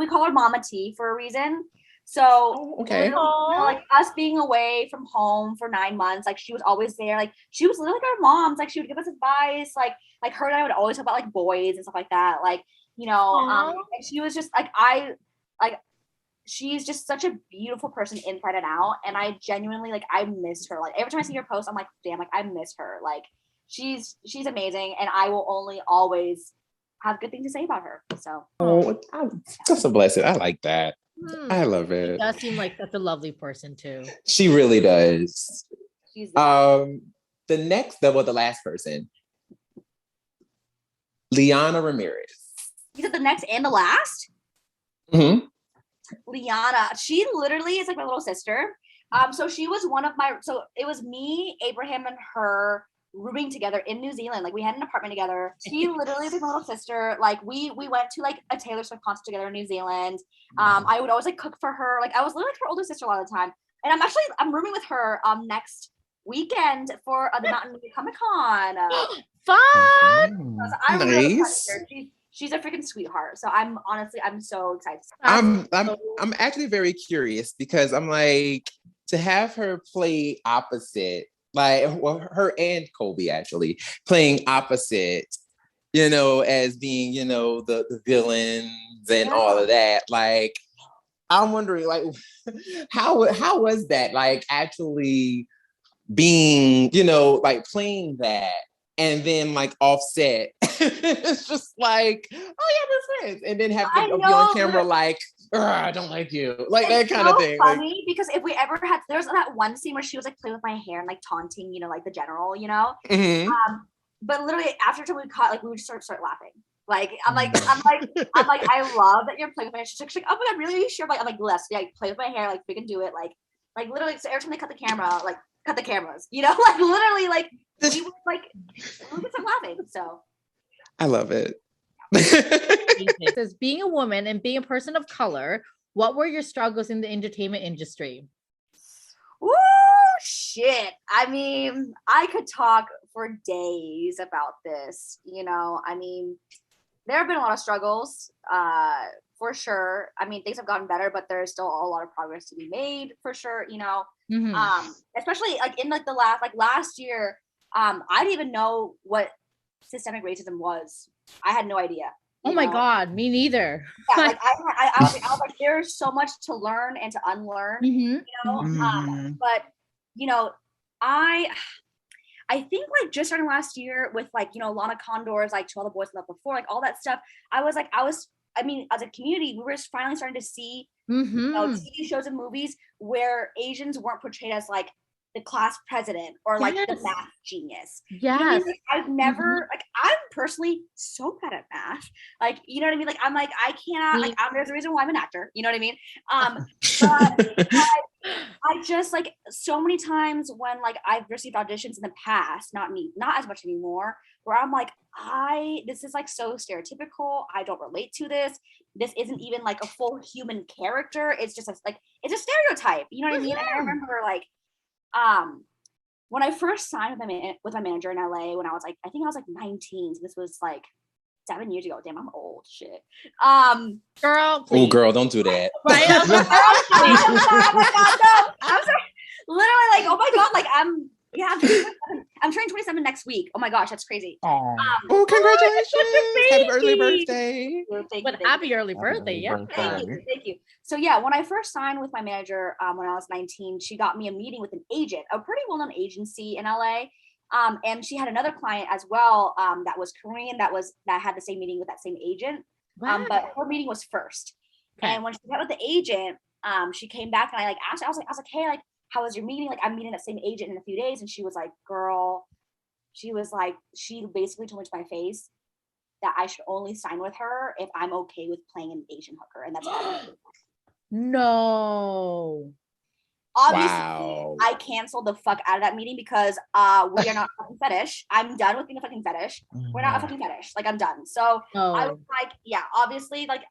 call her Mama T for a reason. So like us being away from home for 9 months, like she was always there. Like she was literally like our moms. Like she would give us advice. Like her and I would always talk about like boys and stuff like that. Like and she was just she's just such a beautiful person inside and out. And I genuinely I miss her. Like every time I see her post, I'm like, damn, like I miss her. Like she's amazing, and I will only always have good things to say about her. So that's a blessing. I like that. I love it. She does seem like such a lovely person too. She really does. The last person, Liana Ramirez. You said the next and the last? Mm-hmm. Liana, she literally is like my little sister. So she was so it was me, Abraham, and her rooming together in New Zealand. Like we had an apartment together. She literally is like my little sister. Like we went to like a Taylor Swift concert together in New Zealand. I would always like cook for her. Like I was literally her older sister a lot of the time. And I'm rooming with her next weekend for the Mountain View Comic-Con. Fun! So I'm really excited. She's a freaking sweetheart. So I'm so excited. I'm actually very curious because I'm like, to have her play opposite, her and Colby actually playing opposite, as being, the villains and all of that. Like, I'm wondering, like, how was that? Like, actually being, playing that, and then like offset. It's just like, oh yeah, we're friends, and then have to be on camera like, I don't like you, like that kind of thing. Funny because if we ever had, there's that one scene where she was like playing with my hair and like taunting, like the general, Mm-hmm. But literally after we caught, like we would start laughing. Like I'm like, I love that you're playing with my hair. She's like, oh my god, really? Are you sure? Like I'm like, let's play with my hair, like we can do it, like literally. So every time they cut the camera, like cut the cameras, like literally, like we would start laughing. So I love it. As being a woman and being a person of color, what were your struggles in the entertainment industry? Woo! shit. I mean, I could talk for days about this, you know. I mean, there have been a lot of struggles, for sure. I mean, things have gotten better, but there's still a lot of progress to be made, for sure, you know. Especially like in like the last year, I didn't even know what systemic racism was. I had no idea. Oh my God, me neither. Yeah, like I was like, there's so much to learn and to unlearn, you know. But you know, I think like just starting last year with like, you know, Lana Condor's like To All the Boys I Loved Before, like all that stuff. I mean, as a community, we were just finally starting to see, you know, TV shows and movies where Asians weren't portrayed as like the class president or like the math genius. Yes. You know what I mean? Like, I've never like, I'm personally so bad at math. Like, you know what I mean? Like, I'm like, I cannot, like, there's a reason why I'm an actor. You know what I mean? But I just like so many times when like I've received auditions in the past, not as much anymore, where I'm like, this is like so stereotypical. I don't relate to this. This isn't even like a full human character. It's just like, it's a stereotype. You know what I mean? And I remember like, when I first signed with my manager in LA, when I was like, I think I was like 19. So this was like 7 years ago. Damn, I'm old. Shit. Girl, please. Oh, girl, don't do that. Right? Oh my God, no. I'm sorry. Literally, like, oh my God, like I'm turning 27 next week. Oh my gosh, that's crazy. Oh, congratulations! Happy early birthday! Happy early birthday! Yeah. Thank you. So yeah, when I first signed with my manager, when I was 19, she got me a meeting with an agent, a pretty well-known agency in LA. And she had another client as well, that was Korean, that had the same meeting with that same agent. Wow. But her meeting was first. Okay. And when she met with the agent, she came back and I like asked her, I was like, hey, like, how was your meeting? Like, I'm meeting that same agent in a few days. And she was like, girl, she basically told me to my face that I should only sign with her if I'm okay with playing an Asian hooker. And that's all. No. Obviously, I canceled the fuck out of that meeting because we are not a fucking fetish. I'm done with being a fucking fetish. We're not a fucking fetish. Like, I'm done. So I was like, yeah, obviously, like,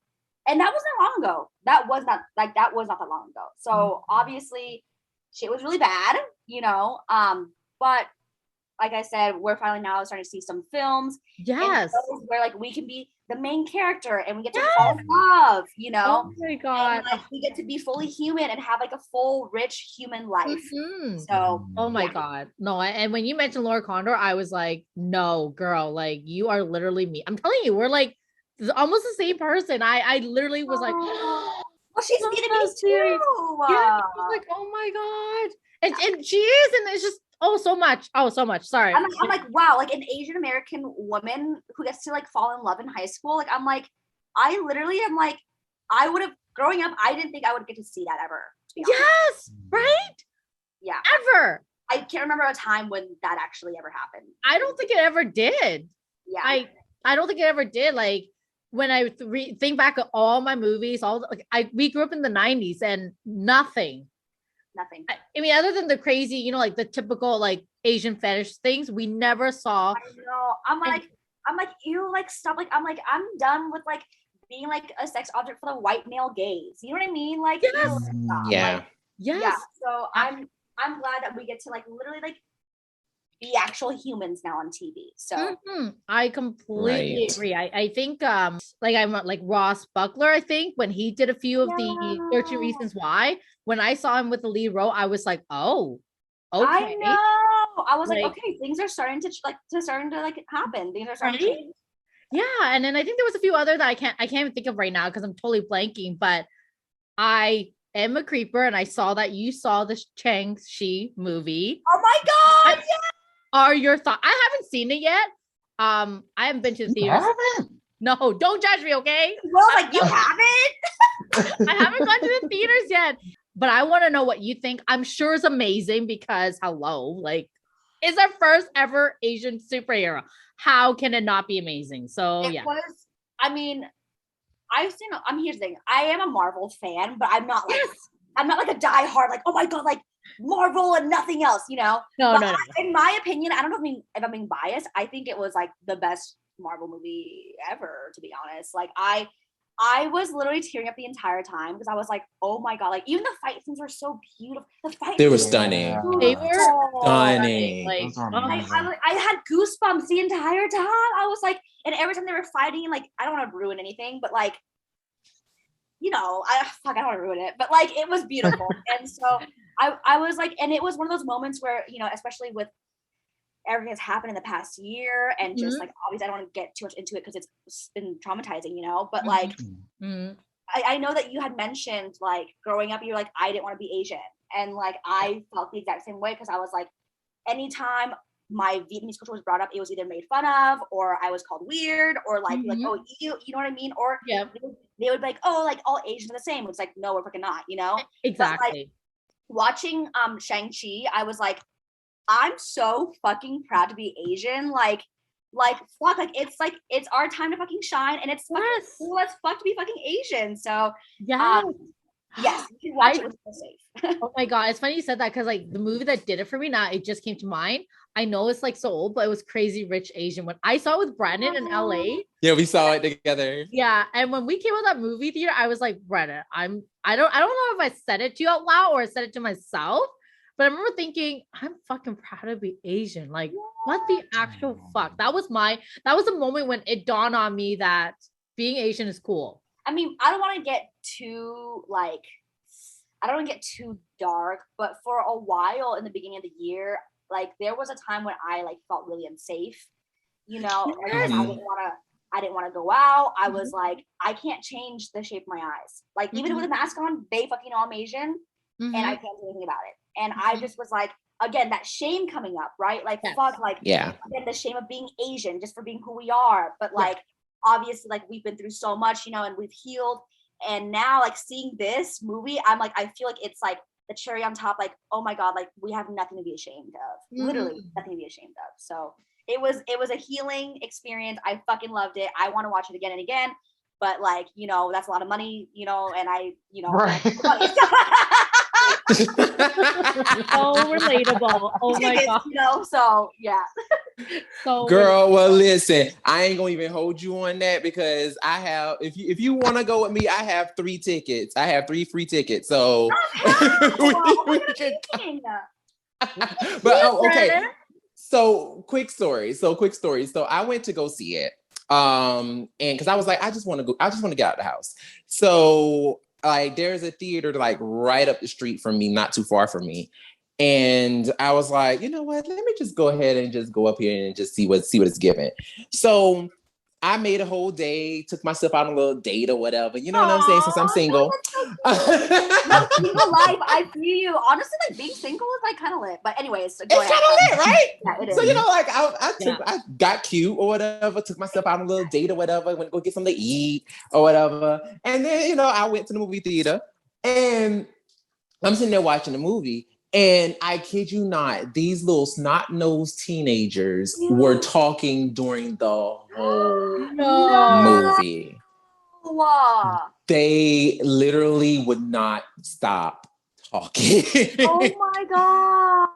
and that wasn't long ago. That was not that long ago. So obviously, shit was really bad, you know. But like I said, we're finally now starting to see some films. Yes. Where like we can be the main character and we get to fall in love, you know. Oh my God. And, like, we get to be fully human and have like a full, rich human life. So oh my God. No, and when you mentioned Laura Condor, I was like, no, girl, like you are literally me. I'm telling you, we're like almost the same person. I literally was like, well, she's Vietnamese too. Yeah, I was like, oh my God. And she is, and it's just so much. Sorry. I'm like, wow, like an Asian American woman who gets to like fall in love in high school. Like, I'm like, I literally am like, I would have growing up, I didn't think I would get to see that ever. Yes, right? Yeah. Ever. I can't remember a time when that actually ever happened. I don't think it ever did. Yeah. I don't think it ever did. Like when I think back at all my movies, we grew up in the 90s and nothing. I mean, other than the crazy, you know, like the typical like Asian fetish things, we never saw. I know. I'm like, ew, like stop. Like, I'm done with like being like a sex object for the white male gaze. You know what I mean? Like, yes. Yeah. Like, yeah. So I'm glad that we get to like literally like be actual humans now on TV. So I completely agree. I think like I'm like Ross Buckler, I think when he did a few of the 13 Reasons Why, when I saw him with the lead role, I was like, oh, okay. I know. I was like okay, things are starting to happen. Things are starting to change. Yeah, and then I think there was a few other that I can't even think of right now because I'm totally blanking, but I am a creeper and I saw that you saw the Shang-Chi movie. Oh my God, yes! Are your thoughts? I haven't seen it yet. I haven't been to the theaters. No, don't judge me, okay? Well, like you haven't? I haven't gone to the theaters yet, but I want to know what you think. I'm sure it's amazing because like it's our first ever Asian superhero. How can it not be amazing? So it was. I mean, here's the thing. I am a Marvel fan, but I'm not like a diehard like, oh my God, like Marvel and nothing else, you know? No. In my opinion, I don't know if I'm being biased. I think it was like the best Marvel movie ever, to be honest. Like I I was literally tearing up the entire time because I was like, oh my God, like even the fight scenes were so beautiful. They were stunning. They were stunning. Those are I had goosebumps the entire time. I was like, and every time they were fighting, like, I don't want to ruin anything, but like, you know, I don't want to ruin it, but like, it was beautiful. And so I was like, and it was one of those moments where, you know, especially with everything that's happened in the past year and just like, obviously I don't want to get too much into it because it's been traumatizing, you know, but like, I know that you had mentioned like growing up, you're like, I didn't want to be Asian. And like, I felt the exact same way because I was like, anytime my Vietnamese culture was brought up, it was either made fun of or I was called weird or like, oh, you know what I mean? Or they would be like, oh, like all Asians are the same. It's like, no, we're freaking not, you know? Exactly. But, like, watching Shang-Chi, I was like, I'm so fucking proud to be Asian. Like fuck, like it's our time to fucking shine, and it's fucking cool as fuck to be fucking Asian. So yes, you can watch it with safe. Oh my God, it's funny you said that because like the movie that did it for me, now it just came to mind. I know it's like so old, but it was Crazy Rich Asian. When I saw it with Brennan in LA. Yeah, we saw it together. Yeah, and when we came out that movie theater, I was like, Brennan, I don't know if I said it to you out loud or I said it to myself. But I remember thinking, I'm fucking proud to be Asian. Like, what the actual fuck? That was the moment when it dawned on me that being Asian is cool. I mean, I don't want to get too dark, but for a while in the beginning of the year, like there was a time when I like felt really unsafe, you know, and I didn't want to go out. I was like, I can't change the shape of my eyes. Like even with a mask on, they fucking know I'm Asian and I can't do anything about it. And I just was like, again, that shame coming up, right? Like, fuck, like, again, the shame of being Asian just for being who we are. But like, obviously, like we've been through so much, you know, and we've healed. And now like seeing this movie, I'm like, I feel like it's like the cherry on top, like, oh my God, like we have nothing to be ashamed of. Literally nothing to be ashamed of. So it was a healing experience. I fucking loved it. I want to watch it again and again. But like, you know, that's a lot of money, you know, and I, you know, so relatable. Oh my God. You know, so yeah. So girl, well listen, I ain't gonna even hold you on that because I have, if you want to go with me, I have 3 tickets. I have 3 free tickets. So but okay. So quick story. So I went to go see it. And because I was like, I just want to get out of the house. So like there's a theater like right up the street from me, not too far from me. And I was like, you know what? Let me just go ahead and just go up here and just see what it's given. So I made a whole day, took myself out on a little date or whatever. You know what I'm saying? Since I'm single. That's single life. I feel you. Honestly, like being single is like kind of lit. But anyways, so it's kind of lit, right? Yeah, it is. So you know, like I got cute or whatever, took myself out on a little date or whatever, went to go get something to eat or whatever. And then, you know, I went to the movie theater and I'm sitting there watching the movie. And I kid you not, these little snot-nosed teenagers were talking during the whole movie. They literally would not stop talking. Oh my God.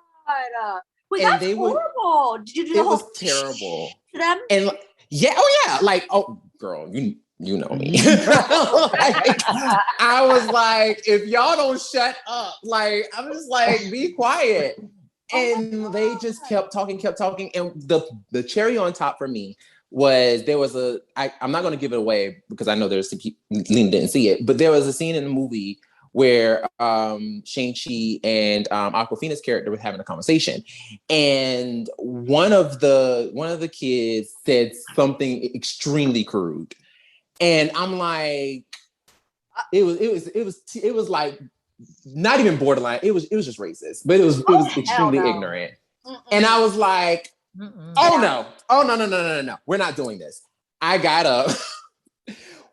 Wait, that's horrible. Did you do the whole? It was terrible. To them? And yeah, like, oh, girl, you know me. Like, I was like, if y'all don't shut up, like, I'm just like, be quiet. And they just kept talking. And the cherry on top for me was I'm not going to give it away because I know there's some people, Lena didn't see it, but there was a scene in the movie where Shang-Chi and Awkwafina's character was having a conversation. And one of the kids said something extremely crude. And I'm like, it was like not even borderline. It was just racist, but it was extremely ignorant. And I was like, no, we're not doing this. I got up,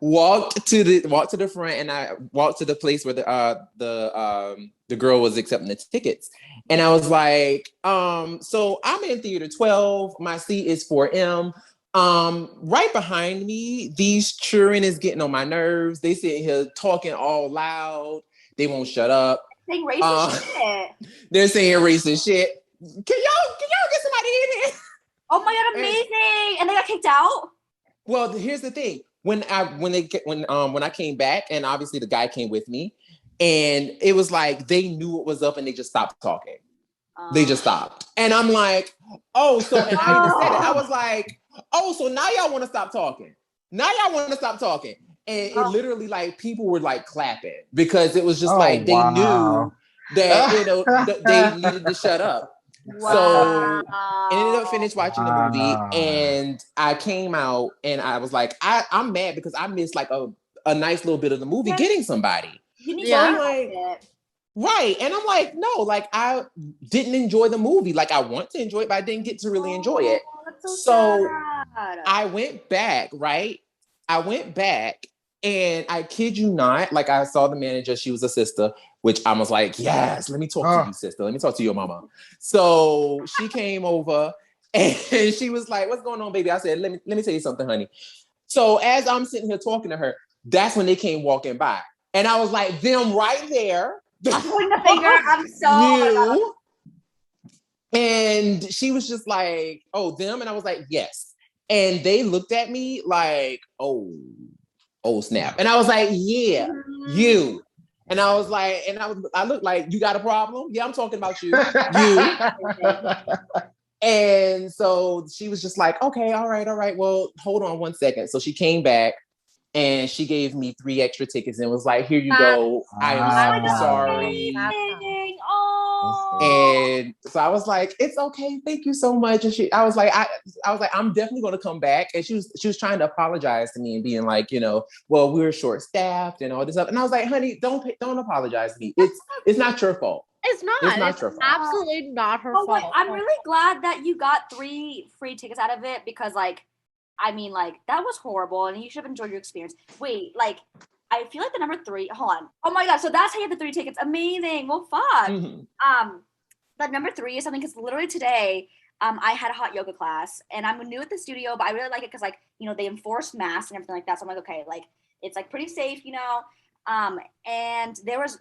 walked to the front, and I walked to the place where the girl was accepting the tickets. And I was like, so I'm in theater 12. My seat is 4M. Right behind me, these children is getting on my nerves. They sitting here talking all loud. They won't shut up. Saying racist shit. They're saying racist shit. Can y'all get somebody in here? Oh my God, amazing! And they got kicked out? Well, here's the thing. When I came back, and obviously the guy came with me, and it was like they knew what was up and they just stopped talking. They just stopped. And I'm like, oh, so, and I even said it. I was like, oh, so now y'all want to stop talking. Now y'all want to stop talking. And it literally, like, people were like clapping because it was just like they knew that, you know, they needed to shut up. So I ended up finished watching the movie, and I came out and I was like, I'm mad because I missed like a nice little bit of the movie getting somebody. Right. And I'm like, no, like I didn't enjoy the movie. Like I want to enjoy it, but I didn't get to really enjoy it. So I went back, right? I went back, and I kid you not, like I saw the manager, she was a sister, which I was like, yes, let me talk to you, sister. Let me talk to your mama. So she came over and she was like, what's going on, baby? I said, let me tell you something, honey. So as I'm sitting here talking to her, that's when they came walking by. And I was like, them right there. I'm pulling the finger. I'm so. And she was just like, oh, them? And I was like, yes. And they looked at me like, oh snap. And I was like, yeah, you. And I was like, I looked like, you got a problem? Yeah, I'm talking about you. And so she was just like, okay, all right. Well, hold on one second. So she came back and she gave me 3 extra tickets and was like, here you go. I am sorry. And so I was like, it's okay. Thank you so much. And I was like, I'm definitely going to come back. And she was trying to apologize to me and being like, you know, well, we were short staffed and all this stuff. And I was like, honey, don't apologize to me. It's not your fault. It's not your fault. Absolutely not her fault. Wait, I'm really glad that you got 3 free tickets out of it because, like, I mean, like, that was horrible and you should have enjoyed your experience. Wait, like, I feel like the number 3, hold on. Oh my God, so that's how you have the 3 tickets. Amazing. Well, fuck. But number 3 is something, because literally today, I had a hot yoga class and I'm new at the studio, but I really like it because, like, you know, they enforce masks and everything like that. So I'm like, okay, like, it's like pretty safe, you know? And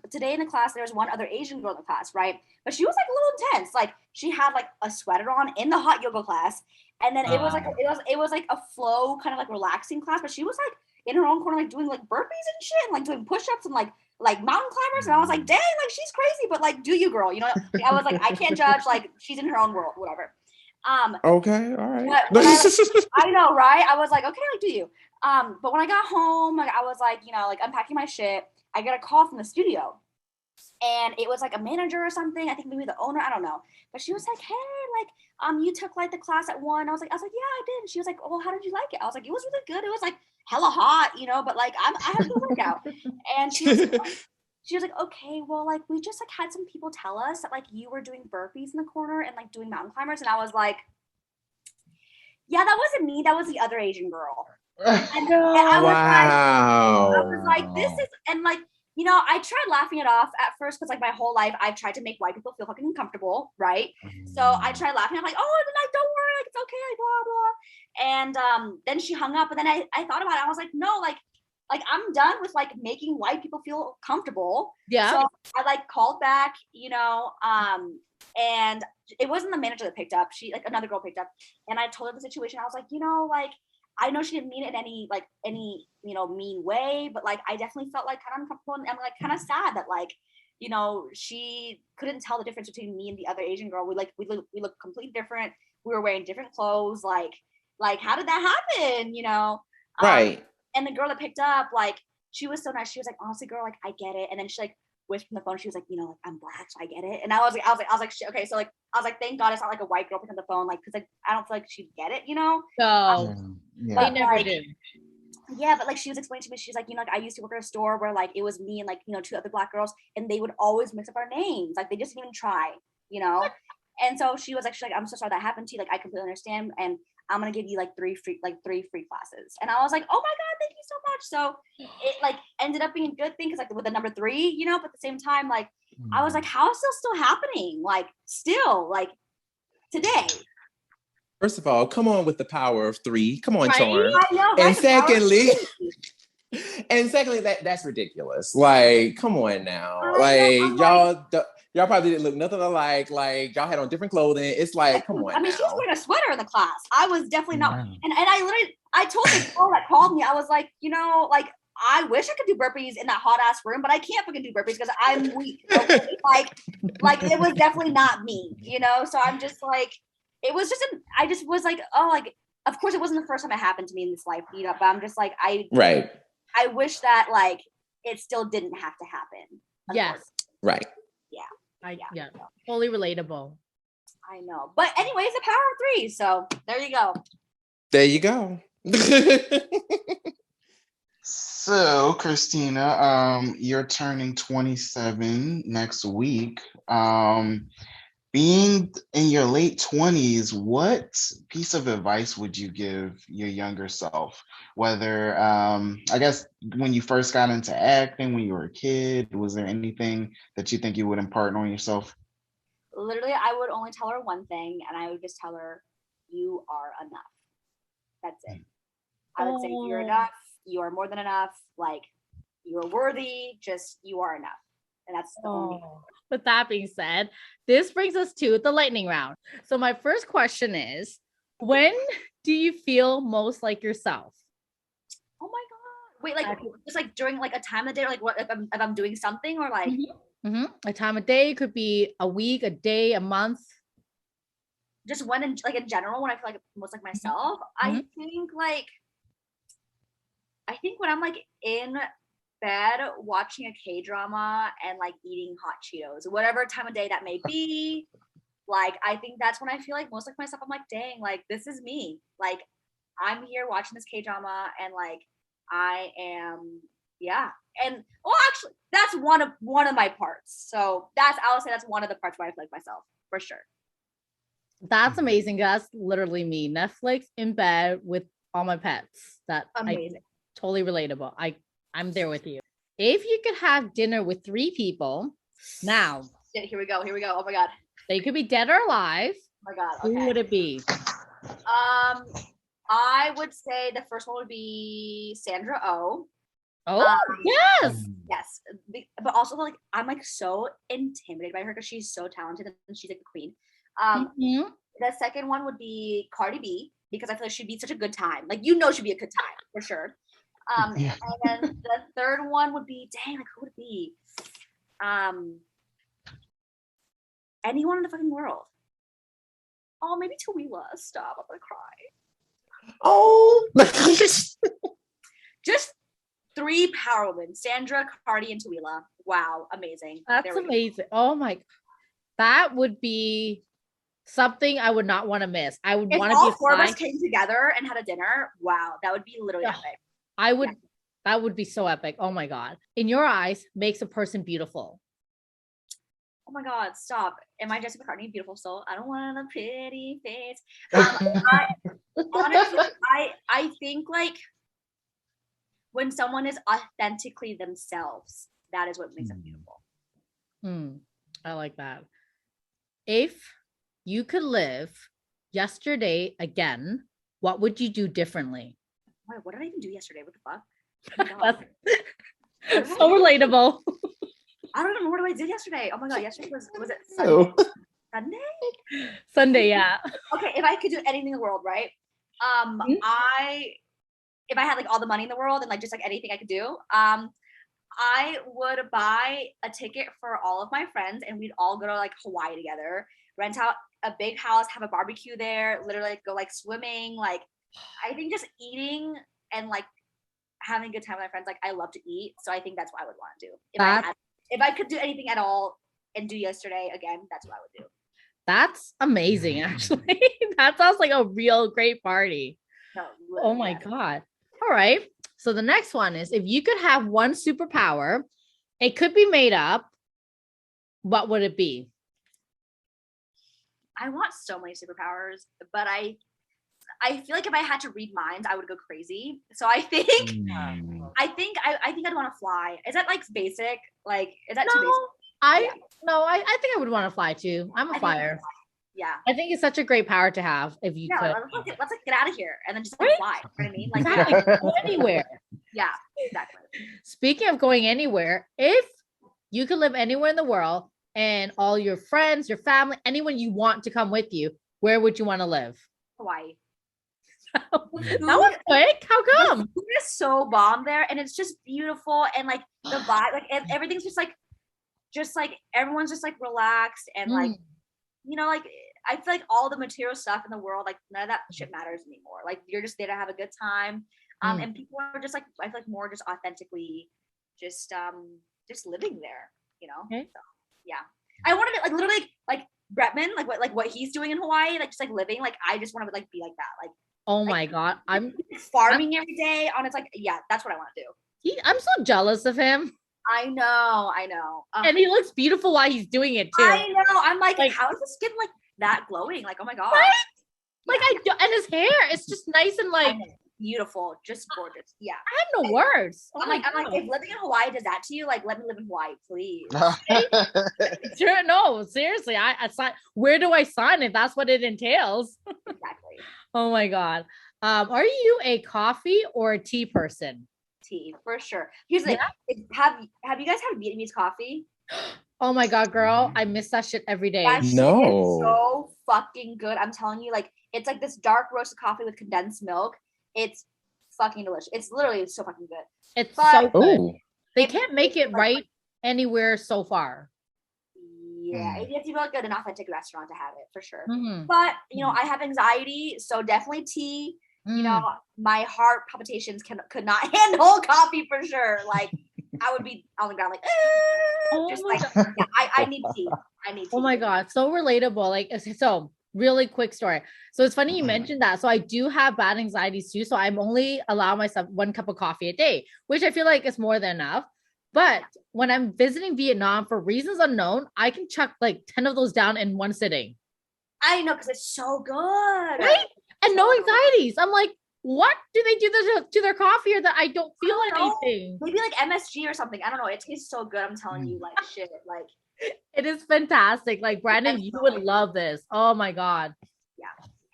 today in the class, there was one other Asian girl in the class, right? But she was like a little intense. Like she had like a sweater on in the hot yoga class. And then it was like a flow kind of like relaxing class, but she was like in her own corner, like doing like burpees and shit and like doing push-ups and like mountain climbers. And I was like, dang, like she's crazy, but like, do you, girl? You know, I was like, I can't judge, like she's in her own world, whatever. Okay, all right. I know, right? I was like, okay, like, do you? But when I got home, like I was like, you know, like unpacking my shit, I got a call from the studio. And it was like a manager or something. I think maybe the owner, I don't know. But she was like, hey, like, you took like the class at 1. I was like, yeah, I did. And she was like, well, how did you like it? I was like, it was really good. It was like hella hot, you know, but like I had to work out. And she was like, okay, well, like we just like had some people tell us that like you were doing burpees in the corner and like doing mountain climbers. And I was like, yeah, that wasn't me. That was the other Asian girl. And I was like, this is, and like, you know, I tried laughing it off at first because like my whole life I've tried to make white people feel fucking uncomfortable, right? So I tried laughing. I'm like, oh, like, don't worry, like it's okay, like, blah blah. And then she hung up, and then I thought about it. I was like, no, like I'm done with like making white people feel comfortable. Yeah. So I like called back, you know, and it wasn't the manager that picked up. She like another girl picked up, and I told her the situation. I was like, you know, like I know she didn't mean it in any you know mean way, but like I definitely felt like kind of uncomfortable and I'm like kind of sad that like you know she couldn't tell the difference between me and the other Asian girl. We look completely different. We were wearing different clothes. Like how did that happen? You know, right? And the girl that picked up, like she was so nice. She was like, honestly, girl, like I get it. And then she like whispered from the phone. She was like, you know, like I'm Black, so I get it. And I was like, shit, okay, so like I was like, thank God it's not like a white girl picking up the phone, like because like I don't feel like she'd get it, you know. So they never like, did. Yeah, but like she was explaining to me, she's like, you know, like I used to work at a store where like it was me and like you know 2 other Black girls, and they would always mix up our names, like they just didn't even try, you know. And so she's like, I'm so sorry that happened to you. Like I completely understand, and I'm gonna give you like 3 free classes. And I was like, oh my God, thank you so much. So it like ended up being a good thing because like with the number 3, you know, but at the same time, like I was like, how is this still happening? Like still like today. First of all, come on with the power of 3. Come on, right? Charm. I know, and secondly, that's ridiculous. Like, come on now. Y'all probably didn't look nothing alike. Like y'all had on different clothing. It's like, come on. I mean, she was wearing a sweater in the class. I was definitely not. And I literally, I told the girl that called me, I was like, like, I wish I could do burpees in that hot ass room, but I can't fucking do burpees because I'm weak. Okay? like it was definitely not me, So I'm just like, it was just, I just was like, oh, like, of course it wasn't the first time it happened to me in this life, but I'm just like, I wish that like it still didn't have to happen. Yes. Right. Yeah. Yeah. Fully relatable. I know. But anyways, the power of 3. So there you go. There you go. So, Kristina, you're turning 27 next week. Being in your late 20s, what piece of advice would you give your younger self? Whether, I guess, when you first got into acting, when you were a kid, was there anything that you think you would impart on yourself? Literally, I would only tell her one thing, and I would just tell her, you are enough. That's it. I would say you're enough. You are more than enough. Like, you are worthy. Just, you are enough. And that's the only. With that being said, this brings us to the lightning round. So my first question is, when do you feel most like yourself? Oh my God. Wait, like just like during like a time of the day, or like what if I'm doing something, or like a time of day, could be a week, a day, a month. Just when in general, when I feel like most like myself, I think when I'm like in bed watching a K-drama and like eating hot Cheetos, whatever time of day that may be, like I think that's when I feel like most like myself. I'm like, dang, like this is me. Like I'm here watching this K-drama and like I am, and well, actually, that's one of my parts. So I would say that's one of the parts where I feel like myself for sure. That's amazing. That's literally me. Netflix in bed with all my pets. That amazing. Totally relatable. I'm there with you. If you could have dinner with 3 people now. Here we go. Oh my God. They could be dead or alive. Oh my God. Okay. Who would it be? I would say the first one would be Sandra Oh. Oh, yes. Yes. But also like I'm like so intimidated by her because she's so talented and she's like the queen. The second one would be Cardi B because I feel like she'd be such a good time. Like she'd be a good time for sure. And then the third one would be who would it be? Anyone in the fucking world. Oh, maybe Tawila. Stop, I'm gonna cry. Oh, just 3 power women: Sandra, Cardi, and Tawila. Wow, amazing. That's amazing. Oh my, that would be something I would not want to miss. I would want to be. All 4 of us came together and had a dinner. Wow, that would be literally epic. I would. Yeah. That would be so epic. Oh my God. In your eyes, makes a person beautiful. Oh my God, stop. Am I Jessica McCartney, beautiful soul? I don't want a pretty face. Honestly, I think like when someone is authentically themselves, that is what makes them beautiful. I like that. If you could live yesterday again, what would you do differently? Wait, what did I even do yesterday? What the fuck? So relatable. I don't remember what I did yesterday. Oh my God, yesterday was it Sunday? Sunday, yeah. Okay, if I could do anything in the world, right? If I had like all the money in the world and like just like anything I could do, I would buy a ticket for all of my friends and we'd all go to like Hawaii together, rent out a big house, have a barbecue there, literally go like swimming. Like I think just eating and like having a good time with my friends. Like I love to eat, so I think that's what I would want to do. If I could do anything at all and do yesterday again, that's what I would do. That's amazing, actually. That sounds like a real great party. No, oh my God. All right. So the next one is, if you could have one superpower, it could be made up, what would it be? I want so many superpowers, but I feel like if I had to read minds, I would go crazy. So I think I think I'd want to fly. Is that like basic? Like is that too basic? I think I would want to fly too. I'm a flyer. Yeah. I think it's such a great power to have if you could. Let's like get out of here and then just like, fly. You know what I mean? Like exactly. Go anywhere. Yeah, exactly. Speaking of going anywhere, if you could live anywhere in the world and all your friends, your family, anyone you want to come with you, where would you want to live? Hawaii. That was quick. How come? The food is so bomb there, and it's just beautiful, and like the vibe, like everything's just like everyone's just like relaxed and like like I feel like all the material stuff in the world, like none of that shit matters anymore. Like you're just there to have a good time, and people are just like I feel like more just authentically, just living there, Okay. So, yeah, I wanted to like literally like Bretman, like what he's doing in Hawaii, like just like living, like I just want to like be like that, like. Oh my God, I'm farming every day on. It's like that's what I want to do. I'm so jealous of him. I know. And he looks beautiful while he's doing it too. I know. I'm like how is the skin like that glowing? Like, oh my God. Right? Like and his hair, it's just nice and like beautiful, just gorgeous. Yeah. I have no words. I'm like, if living in Hawaii does that to you, like let me live in Hawaii, please. Sure, no, seriously. I sign. Where do I sign if that's what it entails? Exactly. Oh my God. Are you a coffee or a tea person? Tea, for sure. Here's the thing. Have you guys had Vietnamese coffee? Oh my God, girl. I miss that shit every day. That shit is so fucking good. I'm telling you, like, it's like this dark roasted coffee with condensed milk. It's fucking delicious. It's literally so fucking good. It's so good. They can't make it right anywhere so far. Yeah, you have to go to an authentic restaurant to have it for sure. But I have anxiety, so definitely tea. My heart palpitations could not handle coffee for sure. Like I would be on the ground like, I need tea. I need tea. Oh my God, so relatable. Like so. Really quick story. So it's funny you mentioned that. So I do have bad anxieties too. So I'm only allow myself 1 cup of coffee a day, which I feel like is more than enough. But when I'm visiting Vietnam for reasons unknown, I can chuck like 10 of those down in one sitting. I know, because it's so good. Right? And no anxieties. I'm like, what do they do to their coffee or that I don't feel anything? Maybe like MSG or something. I don't know. It tastes so good. I'm telling you, like shit. Like it is fantastic. Like Brandon, you would love this. Oh my God. Yeah.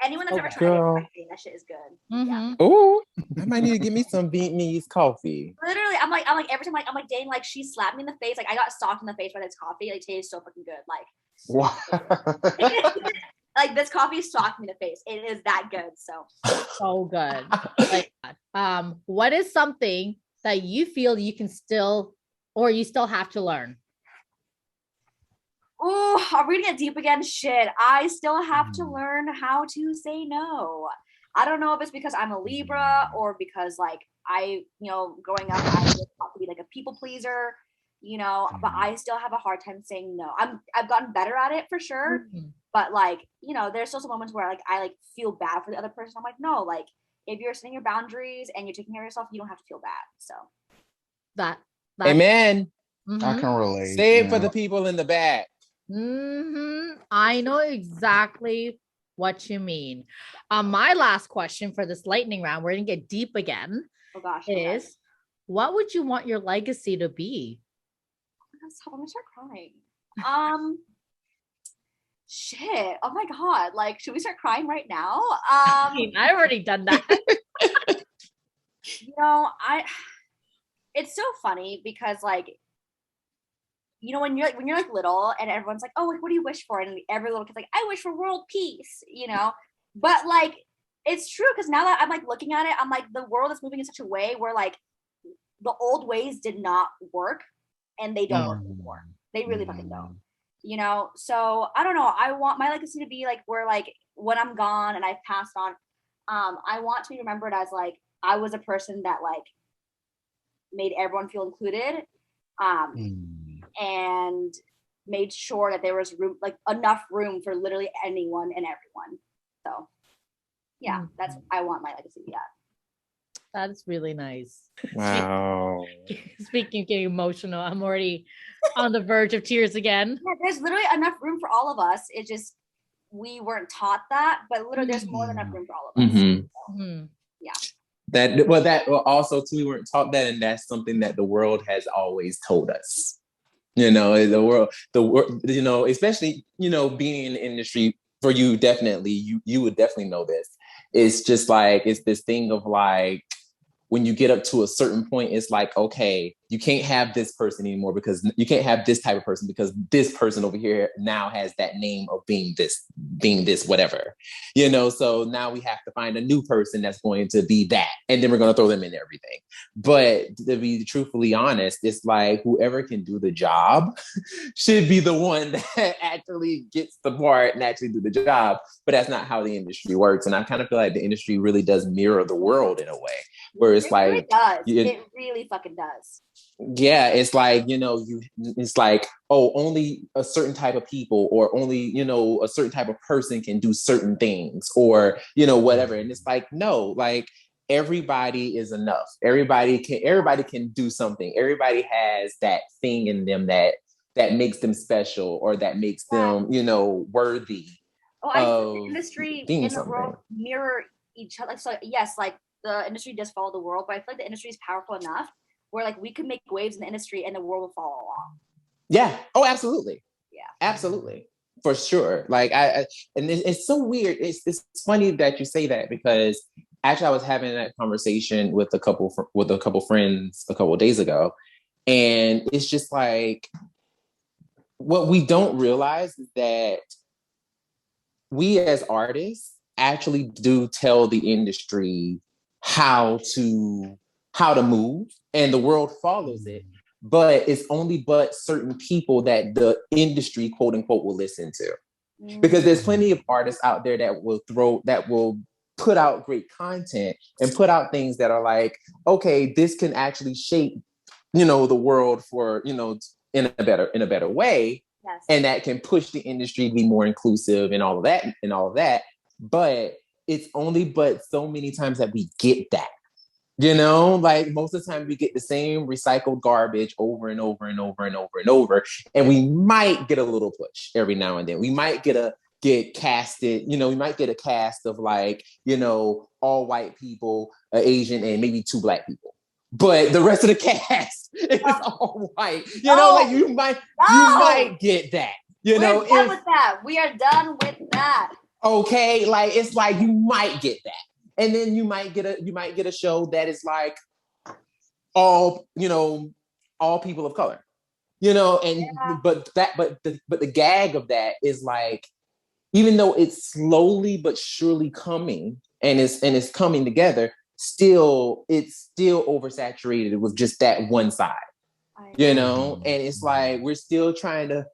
Anyone that's ever tried it, that shit is good. Yeah. Oh, I might need to give me some Vietnamese coffee. Literally, I'm like every time I'm like dang, like she slapped me in the face. Like I got socked in the face by this coffee. Like, it tastes so fucking good. Like what? Like this coffee socked me in the face. It is that good. So good. Like what is something that you feel you can still have to learn? Oh, I'm reading it deep again. Shit, I still have to learn how to say no. I don't know if it's because I'm a Libra or because like I, growing up, I was taught to be like a people pleaser, but I still have a hard time saying no. I've gotten better at it for sure, but like, there's still some moments where like I like feel bad for the other person. I'm like, no, like if you're setting your boundaries and you're taking care of yourself, you don't have to feel bad. So that amen. I can relate. Say it for the people in the back. I know exactly what you mean. My last question for this lightning round, we're gonna get deep again. Oh gosh, is what would you want your legacy to be? I'm gonna start crying. Shit. Oh my God. Like, should we start crying right now? I've already done that. It's so funny because like, when you're like little and everyone's like, oh, like, what do you wish for? And every little kid's like, I wish for world peace, but like, it's true. Cause now that I'm like looking at it, I'm like, the world is moving in such a way where like the old ways did not work and they don't work anymore. They really fucking don't, So I don't know. I want my legacy to be like, where like when I'm gone and I've passed on, I want to be remembered as like, I was a person that like made everyone feel included. And made sure that there was room, like enough room for literally anyone and everyone. So yeah, I want my legacy to be that. That's really nice. Wow. Speaking of getting emotional, I'm already on the verge of tears again. Yeah, there's literally enough room for all of us. It just, we weren't taught that, but literally there's more than enough room for all of us. So, yeah. That also too, we weren't taught that, and that's something that the world has always told us. The world, especially, being in the industry for you, definitely, you would definitely know this. It's just like, it's this thing of like, when you get up to a certain point, it's like, okay, you can't have this person anymore because you can't have this type of person because this person over here now has that name of being this, whatever, so now we have to find a new person that's going to be that. And then we're going to throw them in everything. But to be truthfully honest, it's like whoever can do the job should be the one that actually gets the part and actually do the job. But that's not how the industry works. And I kind of feel like the industry really does mirror the world in a way. Where it's like, really does. It really fucking does. Yeah, it's like, it's like, oh, only a certain type of people or only, a certain type of person can do certain things or, whatever. And it's like, no, like everybody is enough. Everybody can do something. Everybody has that thing in them that makes them special or that makes them, worthy. Oh, I think the industry in the world mirror each other. So yes, like the industry does follow the world, but I feel like the industry is powerful enough where like we could make waves in the industry and the world will follow along. Yeah. Oh, absolutely. Yeah. Absolutely. For sure. Like and it's so weird. It's funny that you say that because actually I was having that conversation with a couple friends a couple of days ago, and it's just like what we don't realize is that we as artists actually do tell the industry how to move, and the world follows it. But it's only certain people that the industry, quote unquote, will listen to. Because there's plenty of artists out there that will put out great content and put out things that are like, okay, this can actually shape, the world for, in a better way. Yes. And that can push the industry to be more inclusive and all of that. But it's only so many times that we get that. Like most of the time we get the same recycled garbage over and over and over and over and over. And we might get a little push every now and then. We might get casted, we might get a cast of like, all white people, Asian, and maybe 2 Black people. But the rest of the cast is all white. Like you might get that. We're done with that. We are done with that. Okay, like it's like you might get that. And then you might get a show that is like all people of color, but the gag of that is like, even though it's slowly but surely coming and it's coming together, it's still oversaturated with just that one side, and it's like, we're still trying to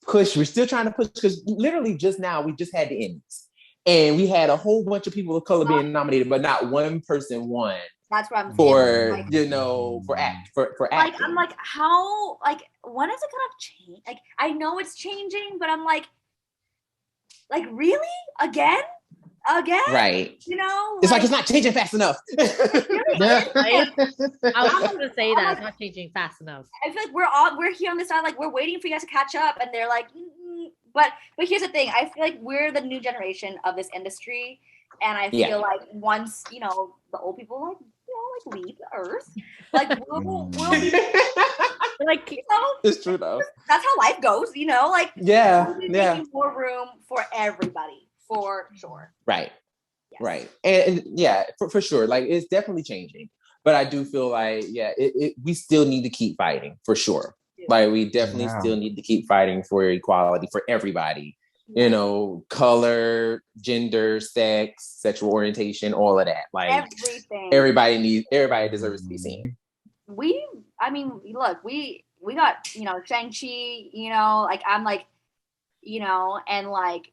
push because literally just now we just had the Emmys. And we had a whole bunch of people of color being nominated, but not one person won. That's what I'm for saying. For acting. Like I'm like, how, like, when is it gonna change? Like I know it's changing, but I'm like really again? Right. It's like it's not changing fast enough. I was going to say that it's not changing fast enough. I feel like we're here on this side, like we're waiting for you guys to catch up, and they're like, But here's the thing. I feel like we're the new generation of this industry, and I feel like once the old people leave the earth, like we'll be like it's true though. That's how life goes, like we'll be making more room for everybody for sure. Right. Yes. Right. And for sure. Like it's definitely changing, but I do feel like we still need to keep fighting for sure. Like we definitely still need to keep fighting for equality for everybody, color, gender, sex, sexual orientation, all of that. Like everything. Everybody deserves to be seen. Look, we got, Shang-Chi, like I'm like, and like,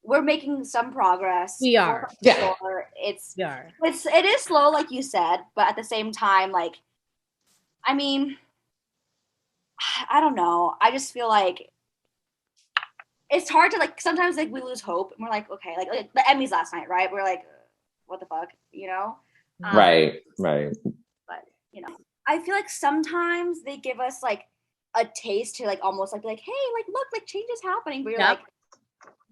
we're making some progress. We are. Yeah. It is slow, like you said, but at the same time, like, I don't know. I just feel like it's hard to, like, sometimes like we lose hope and we're like, okay, like the Emmys last night, right? We're like, what the fuck, Right. But I feel like sometimes they give us like a taste to like almost like hey, like look, like change is happening, but you're like,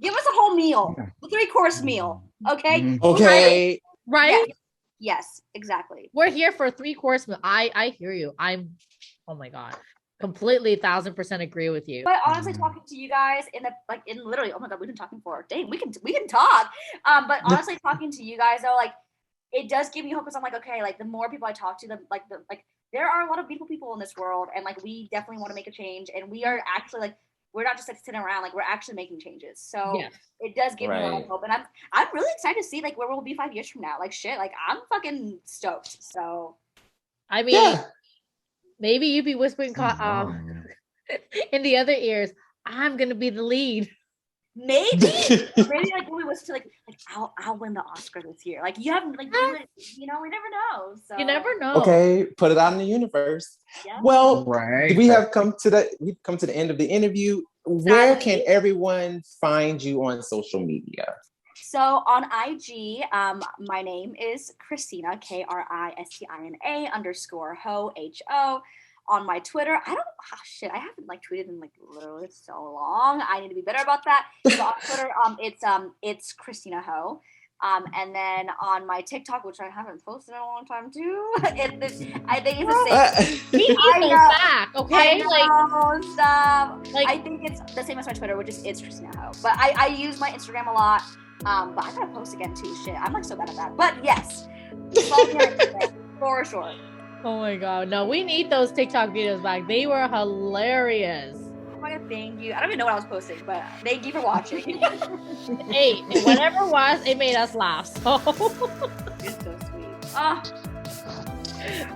give us a whole meal, a 3-course meal, okay? Okay. Right? Yeah. Yes, exactly. We're here for a 3-course meal. I hear you. Oh my God. Completely 1,000% agree with you. But honestly, talking to you guys in literally, oh my God, we've been talking for, dang, we can talk. But honestly, talking to you guys though, like it does give me hope because I'm like, okay, like the more people I talk to, like there are a lot of beautiful people in this world, and like we definitely want to make a change, and we are actually like we're not just like sitting around, like we're actually making changes. So it does give me a lot of hope, and I'm really excited to see like where we'll be 5 years from now. Like shit, like I'm fucking stoked. So I mean, maybe you'd be whispering in the other ears, I'm gonna be the lead. Maybe like when we was to like I'll win the Oscar this year. Like you haven't like you know, we never know. So you never know. Okay, put it out in the universe. Yeah. Well, we have come to the end of the interview. Where can everyone find you on social media? So on IG, my name is Kristina, Kristina _ho. On my Twitter, I haven't like tweeted in like literally so long. I need to be better about that. So on Twitter, it's Kristina Ho. And then on my TikTok, which I haven't posted in a long time too, I think it's the same. We need those back, okay? I think it's the same as my Twitter, which is it's Kristina Ho. But I use my Instagram a lot. But I gotta post again too. Shit, I'm like so bad at that. But yes, follow me on Instagram for sure. Oh my god, no, we need those TikTok videos back. They were hilarious. Oh my god, thank you. I don't even know what I was posting, but thank you for watching. Hey, whatever it was, it made us laugh. So it's so sweet.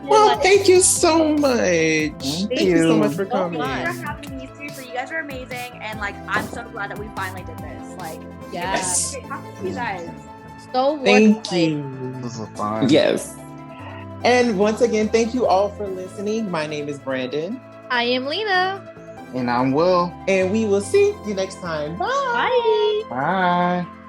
Well, thank you so much. Thank you so much for coming. Thanks for having me. Seriously, you guys are amazing, and like I'm so glad that we finally did this. Like, yes, great talking to you guys. So thank you. This was fun. Yes. And once again, thank you all for listening. My name is Brandon. I am Lena. And I'm Will. And we will see you next time. Bye. Bye. Bye.